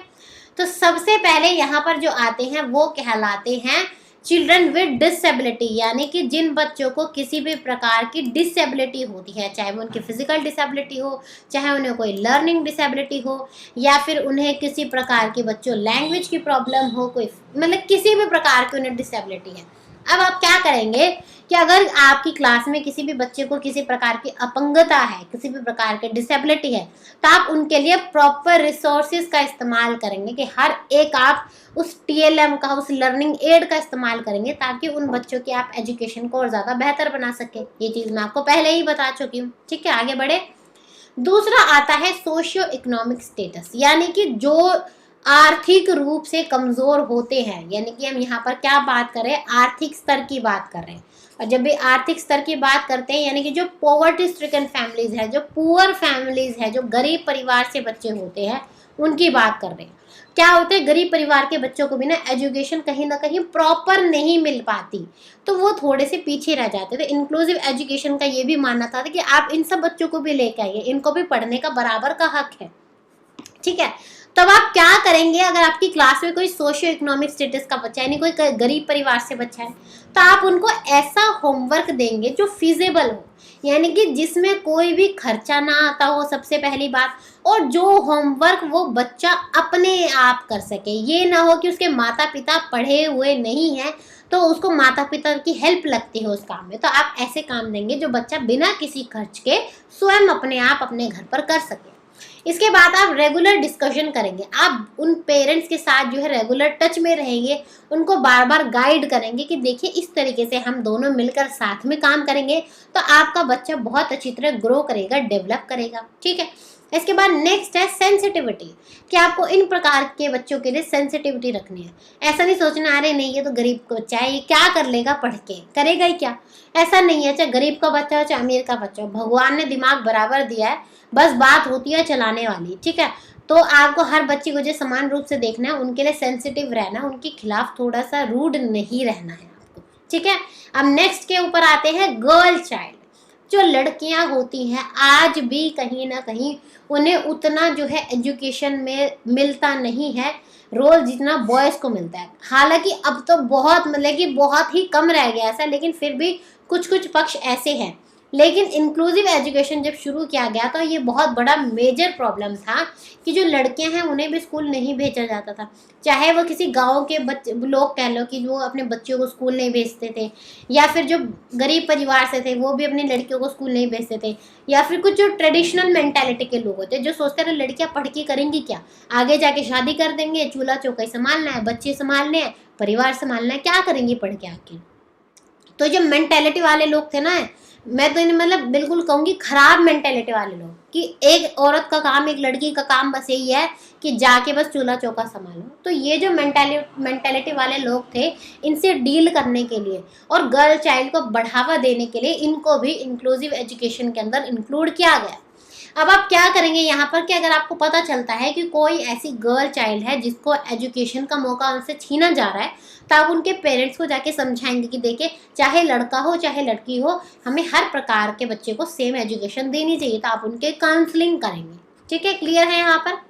तो सबसे पहले यहाँ पर जो आते हैं वो कहलाते हैं चिल्ड्रन विद डिसेबिलिटी, यानी कि जिन बच्चों को किसी भी प्रकार की डिसेबिलिटी होती है, चाहे वो उनकी फिजिकल डिसेबिलिटी हो, चाहे उन्हें कोई लर्निंग डिसेबिलिटी हो, या फिर उन्हें किसी प्रकार की बच्चों लैंग्वेज की प्रॉब्लम हो, कोई मतलब किसी भी प्रकार की उन्हें डिसेबिलिटी है। अब आप क्या करेंगे कि अगर आपकी क्लास में किसी भी बच्चे को किसी प्रकार की अपंगता है, किसी भी प्रकार की डिसेबिलिटी है, तो आप उनके लिए प्रॉपर रिसोर्सेज का इस्तेमाल करेंगे कि हर एक आप उस TLM का, उस लर्निंग एड का इस्तेमाल करेंगे, ताकि उन बच्चों के आप एजुकेशन को और ज़्यादा बेहतर बना सके। ये चीज़ मैं आपको पहले ही बता चुकी हूँ। ठीक है, आगे बढ़े। दूसरा आता है सोशियो इकोनॉमिक स्टेटस, यानी कि जो आर्थिक रूप से कमज़ोर होते हैं, यानी कि हम यहाँ पर क्या बात कर रहे हैं, आर्थिक स्तर की बात कर रहे हैं। और जब भी आर्थिक स्तर की बात करते हैं, यानी कि जो पॉवर्टी स्ट्रिकन फैमिलीज है, जो पुअर फैमिलीज है, जो गरीब परिवार से बच्चे होते हैं, उनकी बात कर रहे हैं। क्या होते हैं, गरीब परिवार के बच्चों को भी ना एजुकेशन कहीं ना कहीं प्रॉपर नहीं मिल पाती, तो वो थोड़े से पीछे रह जाते थे। इंक्लूसिव एजुकेशन का ये भी मानना था कि आप इन सब बच्चों को भी लेके आइए, इनको भी पढ़ने का बराबर का हक है। ठीक है, तब आप क्या करेंगे, अगर आपकी क्लास में कोई सोशियो इकोनॉमिक स्टेटस का बच्चा है, यानी कोई गरीब परिवार से बच्चा है, तो आप उनको ऐसा होमवर्क देंगे जो फिजिबल हो, यानी कि जिसमें कोई भी खर्चा ना आता हो, सबसे पहली बात, और जो होमवर्क वो बच्चा अपने आप कर सके। ये ना हो कि उसके माता पिता पढ़े हुए नहीं हैं तो उसको माता पिता की हेल्प लगती है उस काम में। तो आप ऐसे काम देंगे जो बच्चा बिना किसी खर्च के स्वयं अपने आप अपने घर पर कर सके। इसके बाद आप रेगुलर डिस्कशन करेंगे, आप उन पेरेंट्स के साथ जो है रेगुलर टच में रहेंगे, उनको बार बार गाइड करेंगे कि देखिए इस तरीके से हम दोनों मिलकर साथ में काम करेंगे तो आपका बच्चा बहुत अच्छी तरह ग्रो करेगा, डेवलप करेगा। ठीक है, इसके बाद नेक्स्ट है सेंसिटिविटी, कि आपको इन प्रकार के बच्चों के लिए सेंसिटिविटी रखनी है। ऐसा नहीं सोचना अरे नहीं ये तो गरीब का बच्चा है, ये क्या कर लेगा पढ़ के, करेगा ही क्या, ऐसा नहीं है। चाहे गरीब का बच्चा हो चाहे अमीर का बच्चा हो, भगवान ने दिमाग बराबर दिया है, बस बात होती है चलाने वाली। ठीक है, तो आपको हर बच्चे को जो समान रूप से देखना है, उनके लिए सेंसिटिव रहना, उनके खिलाफ थोड़ा सा रूड नहीं रहना है आपको। ठीक है, अब नेक्स्ट के ऊपर आते हैं गर्ल चाइल्ड। जो लड़कियां होती हैं आज भी कहीं ना कहीं उन्हें उतना जो है एजुकेशन में मिलता नहीं है रोल जितना बॉयज़ को मिलता है। हालांकि अब तो बहुत मतलब कि बहुत ही कम रह गया ऐसा, लेकिन फिर भी कुछ कुछ पक्ष ऐसे हैं। लेकिन इंक्लूसिव एजुकेशन जब शुरू किया गया तो ये बहुत बड़ा मेजर प्रॉब्लम था कि जो लड़कियां हैं उन्हें भी स्कूल नहीं भेजा जाता था। चाहे वो किसी गांव के बच्चे लोग कह लो कि वो अपने बच्चों को स्कूल नहीं भेजते थे, या फिर जो गरीब परिवार से थे वो भी अपनी लड़कियों को स्कूल नहीं भेजते थे, या फिर कुछ जो ट्रेडिशनल मेंटालिटी के लोग होते जो सोचते रहे लड़कियां पढ़ के करेंगी क्या, आगे जाके शादी कर देंगे, चूल्हा चौका संभालना है, बच्चे संभालने हैं, परिवार संभालना है, क्या करेंगी पढ़ के आके। तो जो मेंटालिटी वाले लोग थे ना, मैं तो इन्हें मतलब बिल्कुल कहूँगी खराब मेंटेलिटी वाले लोग, कि एक औरत का काम, एक लड़की का काम बस यही है कि जाके बस चूल्हा चौका संभालो। तो ये जो मेंटेलिटी वाले लोग थे, इनसे डील करने के लिए और गर्ल चाइल्ड को बढ़ावा देने के लिए इनको भी इंक्लूसिव एजुकेशन के अंदर इंक्लूड किया गया। अब आप क्या करेंगे यहाँ पर कि अगर आपको पता चलता है कि कोई ऐसी गर्ल चाइल्ड है जिसको एजुकेशन का मौका उनसे छीना जा रहा है, तो आप उनके पेरेंट्स को जाके समझाएंगे कि देखिए चाहे लड़का हो चाहे लड़की हो, हमें हर प्रकार के बच्चे को सेम एजुकेशन देनी चाहिए। तो आप उनके काउंसलिंग करेंगे। ठीक है, क्लियर है यहाँ पर।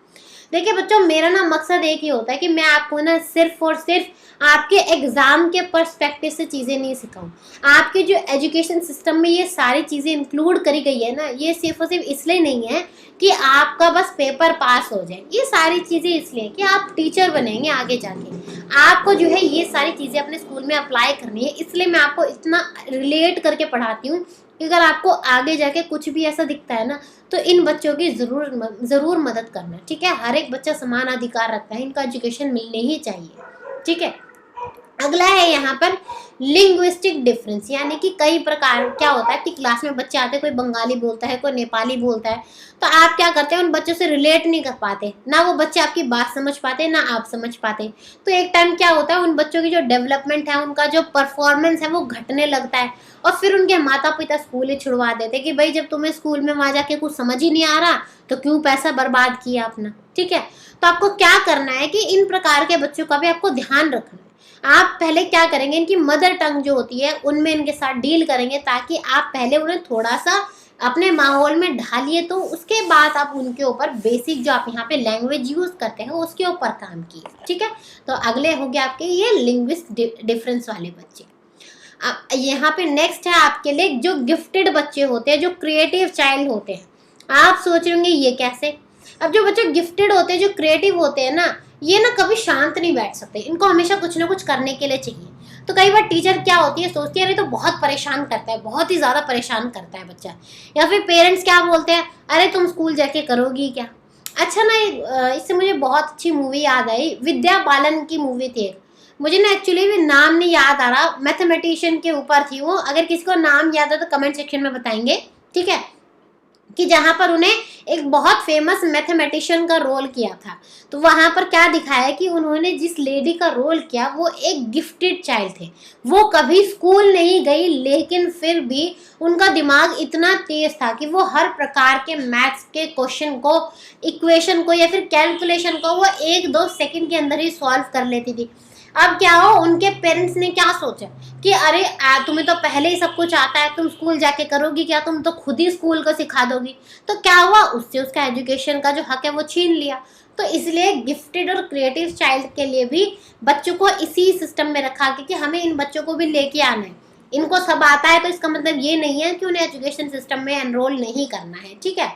देखिए बच्चों, मेरा ना मकसद एक ही होता है कि मैं आपको ना सिर्फ और सिर्फ आपके एग्जाम के पर्सपेक्टिव से चीज़ें नहीं सिखाऊं। आपके जो एजुकेशन सिस्टम में ये सारी चीज़ें इंक्लूड करी गई है ना, ये सिर्फ और सिर्फ इसलिए नहीं है कि आपका बस पेपर पास हो जाए, ये सारी चीज़ें इसलिए कि आप टीचर बनेंगे आगे जाके। आपको जो है ये सारी चीज़ें अपने स्कूल में अप्लाई करनी है, इसलिए मैं आपको इतना रिलेट करके पढ़ाती हूँ कि अगर आपको आगे जाके कुछ भी ऐसा दिखता है ना, तो इन बच्चों की ज़रूर मदद करना। ठीक है, हर एक बच्चा समान अधिकार रखता है, इनको एजुकेशन मिलनी ही चाहिए। ठीक है, अगला है यहाँ पर लिंग्विस्टिक डिफरेंस, यानी कि कई प्रकार क्या होता है कि क्लास में बच्चे आते हैं, कोई बंगाली बोलता है, कोई नेपाली बोलता है, तो आप क्या करते हैं उन बच्चों से रिलेट नहीं कर पाते, ना वो बच्चे आपकी बात समझ पाते ना आप समझ पाते। तो एक टाइम क्या होता है उन बच्चों की जो डेवलपमेंट है, उनका जो परफॉर्मेंस है वो घटने लगता है, और फिर उनके माता पिता स्कूल ही छुड़वा देते कि भाई जब तुम्हें स्कूल में वहाँ जाके कुछ समझ ही नहीं आ रहा तो क्यों पैसा बर्बाद किया अपना। ठीक है, तो आपको क्या करना है कि इन प्रकार के बच्चों का भी आपको ध्यान रखना है। आप पहले क्या करेंगे, इनकी मदर टंग जो होती है उनमें इनके साथ डील करेंगे, ताकि आप पहले उन्हें थोड़ा सा अपने माहौल में ढालिए, तो उसके बाद आप उनके ऊपर बेसिक जो आप यहाँ पे लैंग्वेज यूज करते हैं उसके ऊपर काम किए। ठीक है, तो अगले हो गए आपके ये लिंग्विस्ट डिफरेंस वाले बच्चे। अब यहाँ पे नेक्स्ट है आपके लिए जो गिफ्टेड बच्चे होते हैं, जो क्रिएटिव चाइल्ड होते हैं। आप सोच रहे होंगे ये कैसे। अब जो बच्चे गिफ्टेड होते हैं, जो क्रिएटिव होते हैं ना, ये ना कभी शांत नहीं बैठ सकते, इनको हमेशा कुछ ना कुछ करने के लिए चाहिए। तो कई बार टीचर क्या होती है सोचती है अरे तो बहुत परेशान करता है, बहुत ही ज़्यादा परेशान करता है बच्चा, या फिर पेरेंट्स क्या बोलते हैं अरे तुम स्कूल जाके करोगी क्या। अच्छा ना, इससे मुझे बहुत अच्छी मूवी याद आई, विद्या बालन की मूवी थी, मुझे ना एक्चुअली भी नाम नहीं याद आ रहा, मैथमेटिशियन के ऊपर थी वो। अगर किसी को नाम याद है तो कमेंट सेक्शन में बताएंगे। ठीक है, कि जहाँ पर उन्हें एक बहुत फेमस मैथमेटिशियन का रोल किया था, तो वहाँ पर क्या दिखाया कि उन्होंने जिस लेडी का रोल किया वो एक गिफ्टेड चाइल्ड थे। वो कभी स्कूल नहीं गई, लेकिन फिर भी उनका दिमाग इतना तेज था कि वो हर प्रकार के मैथ्स के क्वेश्चन को, इक्वेशन को या फिर कैलकुलेशन को वो 1-2 सेकंड के अंदर ही सॉल्व कर लेती थी। अब क्या हो, उनके पेरेंट्स ने क्या सोचा कि अरे तुम्हें तो पहले ही सब कुछ आता है, तुम स्कूल जाके करोगी क्या, तुम तो खुद ही स्कूल को सिखा दोगी। तो क्या हुआ, उससे उसका एजुकेशन का जो हक है वो छीन लिया। तो इसलिए गिफ्टेड और क्रिएटिव चाइल्ड के लिए भी बच्चों को इसी सिस्टम में रखा कि हमें इन बच्चों को भी लेके आना है। इनको सब आता है तो इसका मतलब ये नहीं है कि उन्हें एजुकेशन सिस्टम में एनरोल नहीं करना है। ठीक है,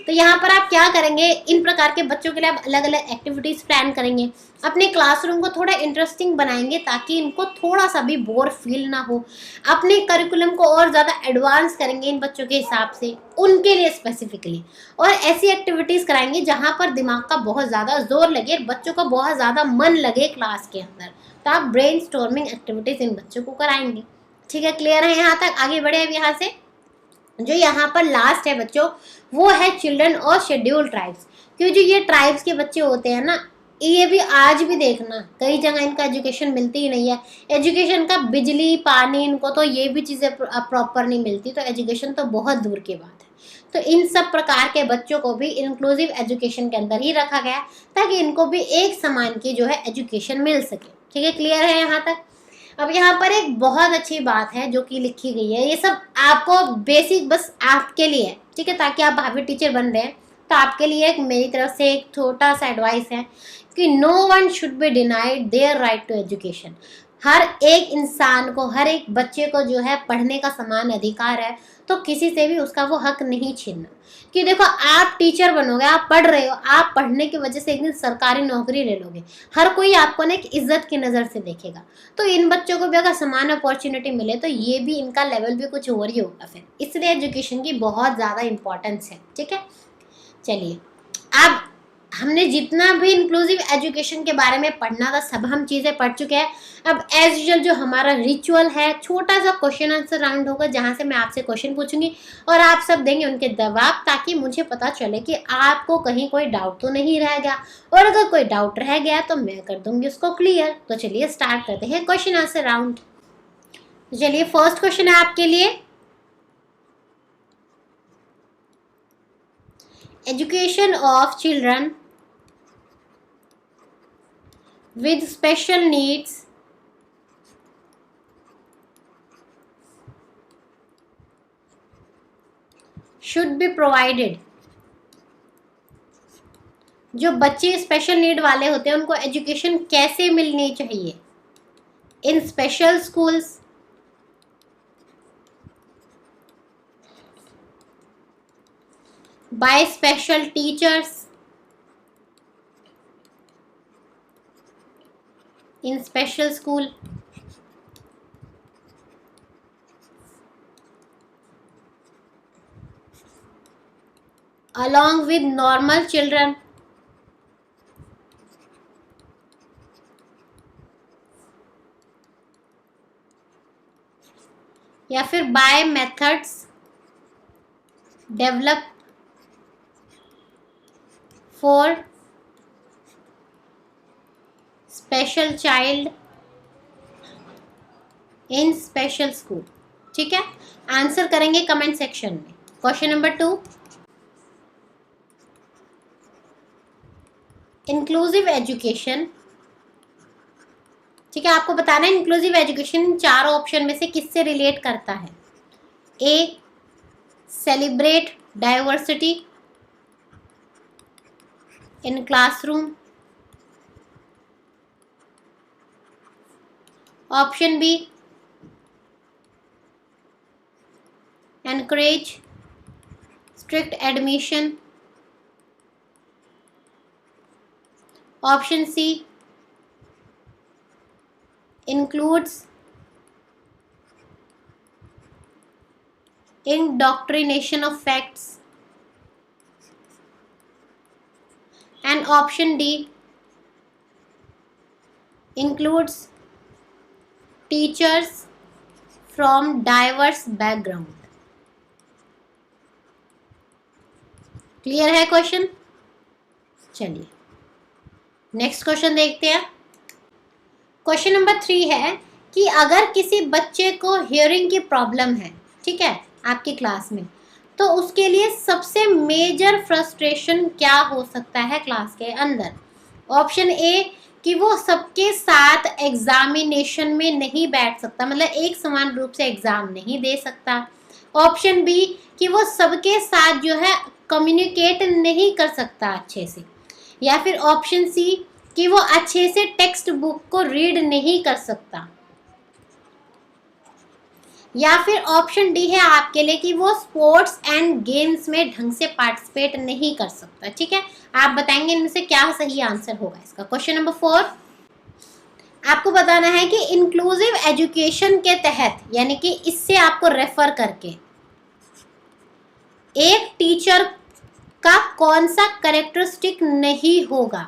तो यहाँ पर आप क्या करेंगे, इन प्रकार के बच्चों के लिए आप अलग अलग एक्टिविटीज़ प्लान करेंगे, अपने क्लासरूम को थोड़ा इंटरेस्टिंग बनाएंगे ताकि इनको थोड़ा सा भी बोर फील ना हो, अपने करिकुलम को और ज़्यादा एडवांस करेंगे इन बच्चों के हिसाब से, उनके लिए स्पेसिफिकली, और ऐसी एक्टिविटीज़ कराएंगे जहाँ पर दिमाग का बहुत ज़्यादा जोर लगे, बच्चों का बहुत ज़्यादा मन लगे क्लास के अंदर। तो आप ब्रेन स्टॉर्मिंग एक्टिविटीज़ इन बच्चों को कराएंगे। ठीक है, क्लियर है यहाँ तक? आगे बढ़े अब यहाँ से। जो यहाँ पर लास्ट है बच्चों, वो है चिल्ड्रन और शेड्यूल ट्राइब्स। क्योंकि जो ये ट्राइब्स के बच्चे होते हैं ना, ये भी आज भी देखना कई जगह इनका एजुकेशन मिलती ही नहीं है। एजुकेशन का बिजली पानी इनको तो ये भी चीज़ें प्रॉपर नहीं मिलती, तो एजुकेशन तो बहुत दूर की बात है। तो इन सब प्रकार के बच्चों को भी इंक्लूसिव एजुकेशन के अंदर ही रखा गया ताकि इनको भी एक समान की जो है एजुकेशन मिल सके। ठीक है, क्लियर है यहाँ तक? अब यहाँ पर एक बहुत अच्छी बात है जो कि लिखी गई है, ये सब आपको बेसिक बस आपके लिए है, ठीक है, ताकि आप भावी टीचर बन रहे हैं तो आपके लिए एक मेरी तरफ से एक छोटा सा एडवाइस है कि no one should be denied their right to education. हर एक इंसान को, हर एक बच्चे को जो है पढ़ने का समान अधिकार है, तो किसी से भी उसका वो हक नहीं छीनना। कि देखो आप टीचर बनोगे, आप पढ़ रहे हो, आप पढ़ने की वजह से एक दिन सरकारी नौकरी ले लोगे, हर कोई आपको ना एक इज्जत की नज़र से देखेगा। तो इन बच्चों को भी अगर समान अपॉर्चुनिटी मिले तो ये भी इनका लेवल भी कुछ और ही होगा फिर, इसलिए एजुकेशन की बहुत ज़्यादा इंपॉर्टेंस है। ठीक है, चलिए अब हमने जितना भी इंक्लूसिव एजुकेशन के बारे में पढ़ना था सब हम चीज़ें पढ़ चुके हैं। अब एज यूजुअल जो हमारा रिचुअल है, छोटा सा क्वेश्चन आंसर राउंड होगा जहाँ से मैं आपसे क्वेश्चन पूछूंगी और आप सब देंगे उनके जवाब, ताकि मुझे पता चले कि आपको कहीं कोई डाउट तो नहीं रह गया, और अगर कोई डाउट रह गया तो मैं कर दूंगी उसको क्लियर। तो चलिए स्टार्ट करते हैं क्वेश्चन आंसर राउंड। तो चलिए फर्स्ट क्वेश्चन है आपके लिए, education of children with special needs should be provided। जो बच्चे स्पेशल नीड वाले होते हैं उनको एजुकेशन कैसे मिलनी चाहिए? In special schools, by special teachers, in special school, along with normal children, या फिर by methods develop for special child in special school. ठीक है, आंसर करेंगे कमेंट सेक्शन में। Question number 2, inclusive education. ठीक है, आपको बताना है इंक्लूसिव एजुकेशन चार ऑप्शन में से किससे रिलेट करता है? A, celebrate diversity in classroom, option B, encourage strict admission, option C, includes indoctrination of facts, and option D, includes teachers from diverse background। Clear है क्वेश्चन? चलिए नेक्स्ट क्वेश्चन देखते हैं। क्वेश्चन नंबर 3 है कि अगर किसी बच्चे को हियरिंग की प्रॉब्लम है, ठीक है, आपकी क्लास में, तो उसके लिए सबसे मेजर फ्रस्ट्रेशन क्या हो सकता है क्लास के अंदर? ऑप्शन ए कि वो सबके साथ एग्जामिनेशन में नहीं बैठ सकता, मतलब एक समान रूप से एग्जाम नहीं दे सकता। ऑप्शन बी कि वो सबके साथ जो है कम्युनिकेट नहीं कर सकता अच्छे से। या फिर ऑप्शन सी कि वो अच्छे से टेक्स्ट बुक को रीड नहीं कर सकता। या फिर ऑप्शन डी है आपके लिए कि वो स्पोर्ट्स एंड गेम्स में ढंग से पार्टिसिपेट नहीं कर सकता। ठीक है, आप बताएंगे इनमें से क्या सही आंसर होगा इसका। क्वेश्चन नंबर 4, आपको बताना है कि इंक्लूसिव एजुकेशन के तहत, यानी कि इससे आपको रेफर करके, एक टीचर का कौन सा कैरेक्टरिस्टिक नहीं होगा।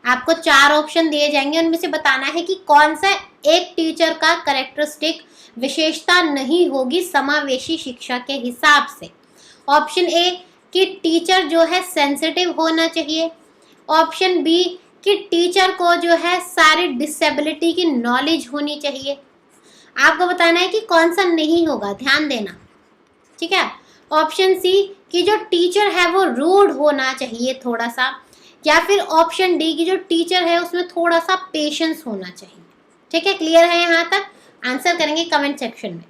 आपको 4 ऑप्शन दिए जाएंगे, उनमें से बताना है कि कौन सा एक टीचर का कैरेक्टरिस्टिक विशेषता नहीं होगी समावेशी शिक्षा के हिसाब से। ऑप्शन ए कि टीचर जो है सेंसिटिव होना चाहिए। ऑप्शन बी कि टीचर को जो है सारी डिसेबिलिटी की नॉलेज होनी चाहिए। आपको बताना है कि कौन सा नहीं होगा, ध्यान देना। ठीक है, ऑप्शन सी कि जो टीचर है वो रूड होना चाहिए थोड़ा सा, या फिर ऑप्शन डी की जो टीचर है उसमें थोड़ा सा पेशेंस होना चाहिए। ठीक है, क्लियर है यहाँ तक? आंसर करेंगे कमेंट सेक्शन में।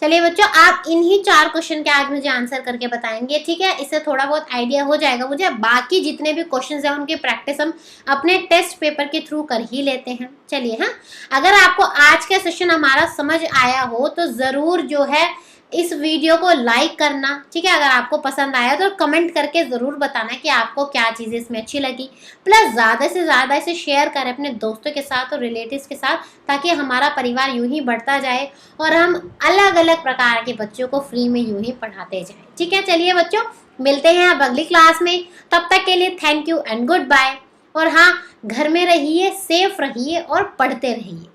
चलिए बच्चों, आप इन्हीं 4 क्वेश्चन के आज मुझे आंसर करके बताएंगे। ठीक है, इससे थोड़ा बहुत आइडिया हो जाएगा मुझे। बाकी जितने भी क्वेश्चंस हैं उनकी प्रैक्टिस हम अपने टेस्ट पेपर के थ्रू कर ही लेते हैं। चलिए, हाँ, अगर आपको आज का सेशन हमारा समझ आया हो तो ज़रूर जो है इस वीडियो को लाइक करना। ठीक है, अगर आपको पसंद आया तो कमेंट करके ज़रूर बताना कि आपको क्या चीज़ें इसमें अच्छी लगी। प्लस ज़्यादा से ज़्यादा इसे शेयर करें अपने दोस्तों के साथ और रिलेटिव्स के साथ, ताकि हमारा परिवार यूं ही बढ़ता जाए और हम अलग अलग प्रकार के बच्चों को फ्री में यूं ही पढ़ाते जाएं। ठीक है, चलिए बच्चों, मिलते हैं अब अगली क्लास में। तब तक के लिए thank you and goodbye. और हाँ, घर में रहिए, सेफ रहिए और पढ़ते रहिए।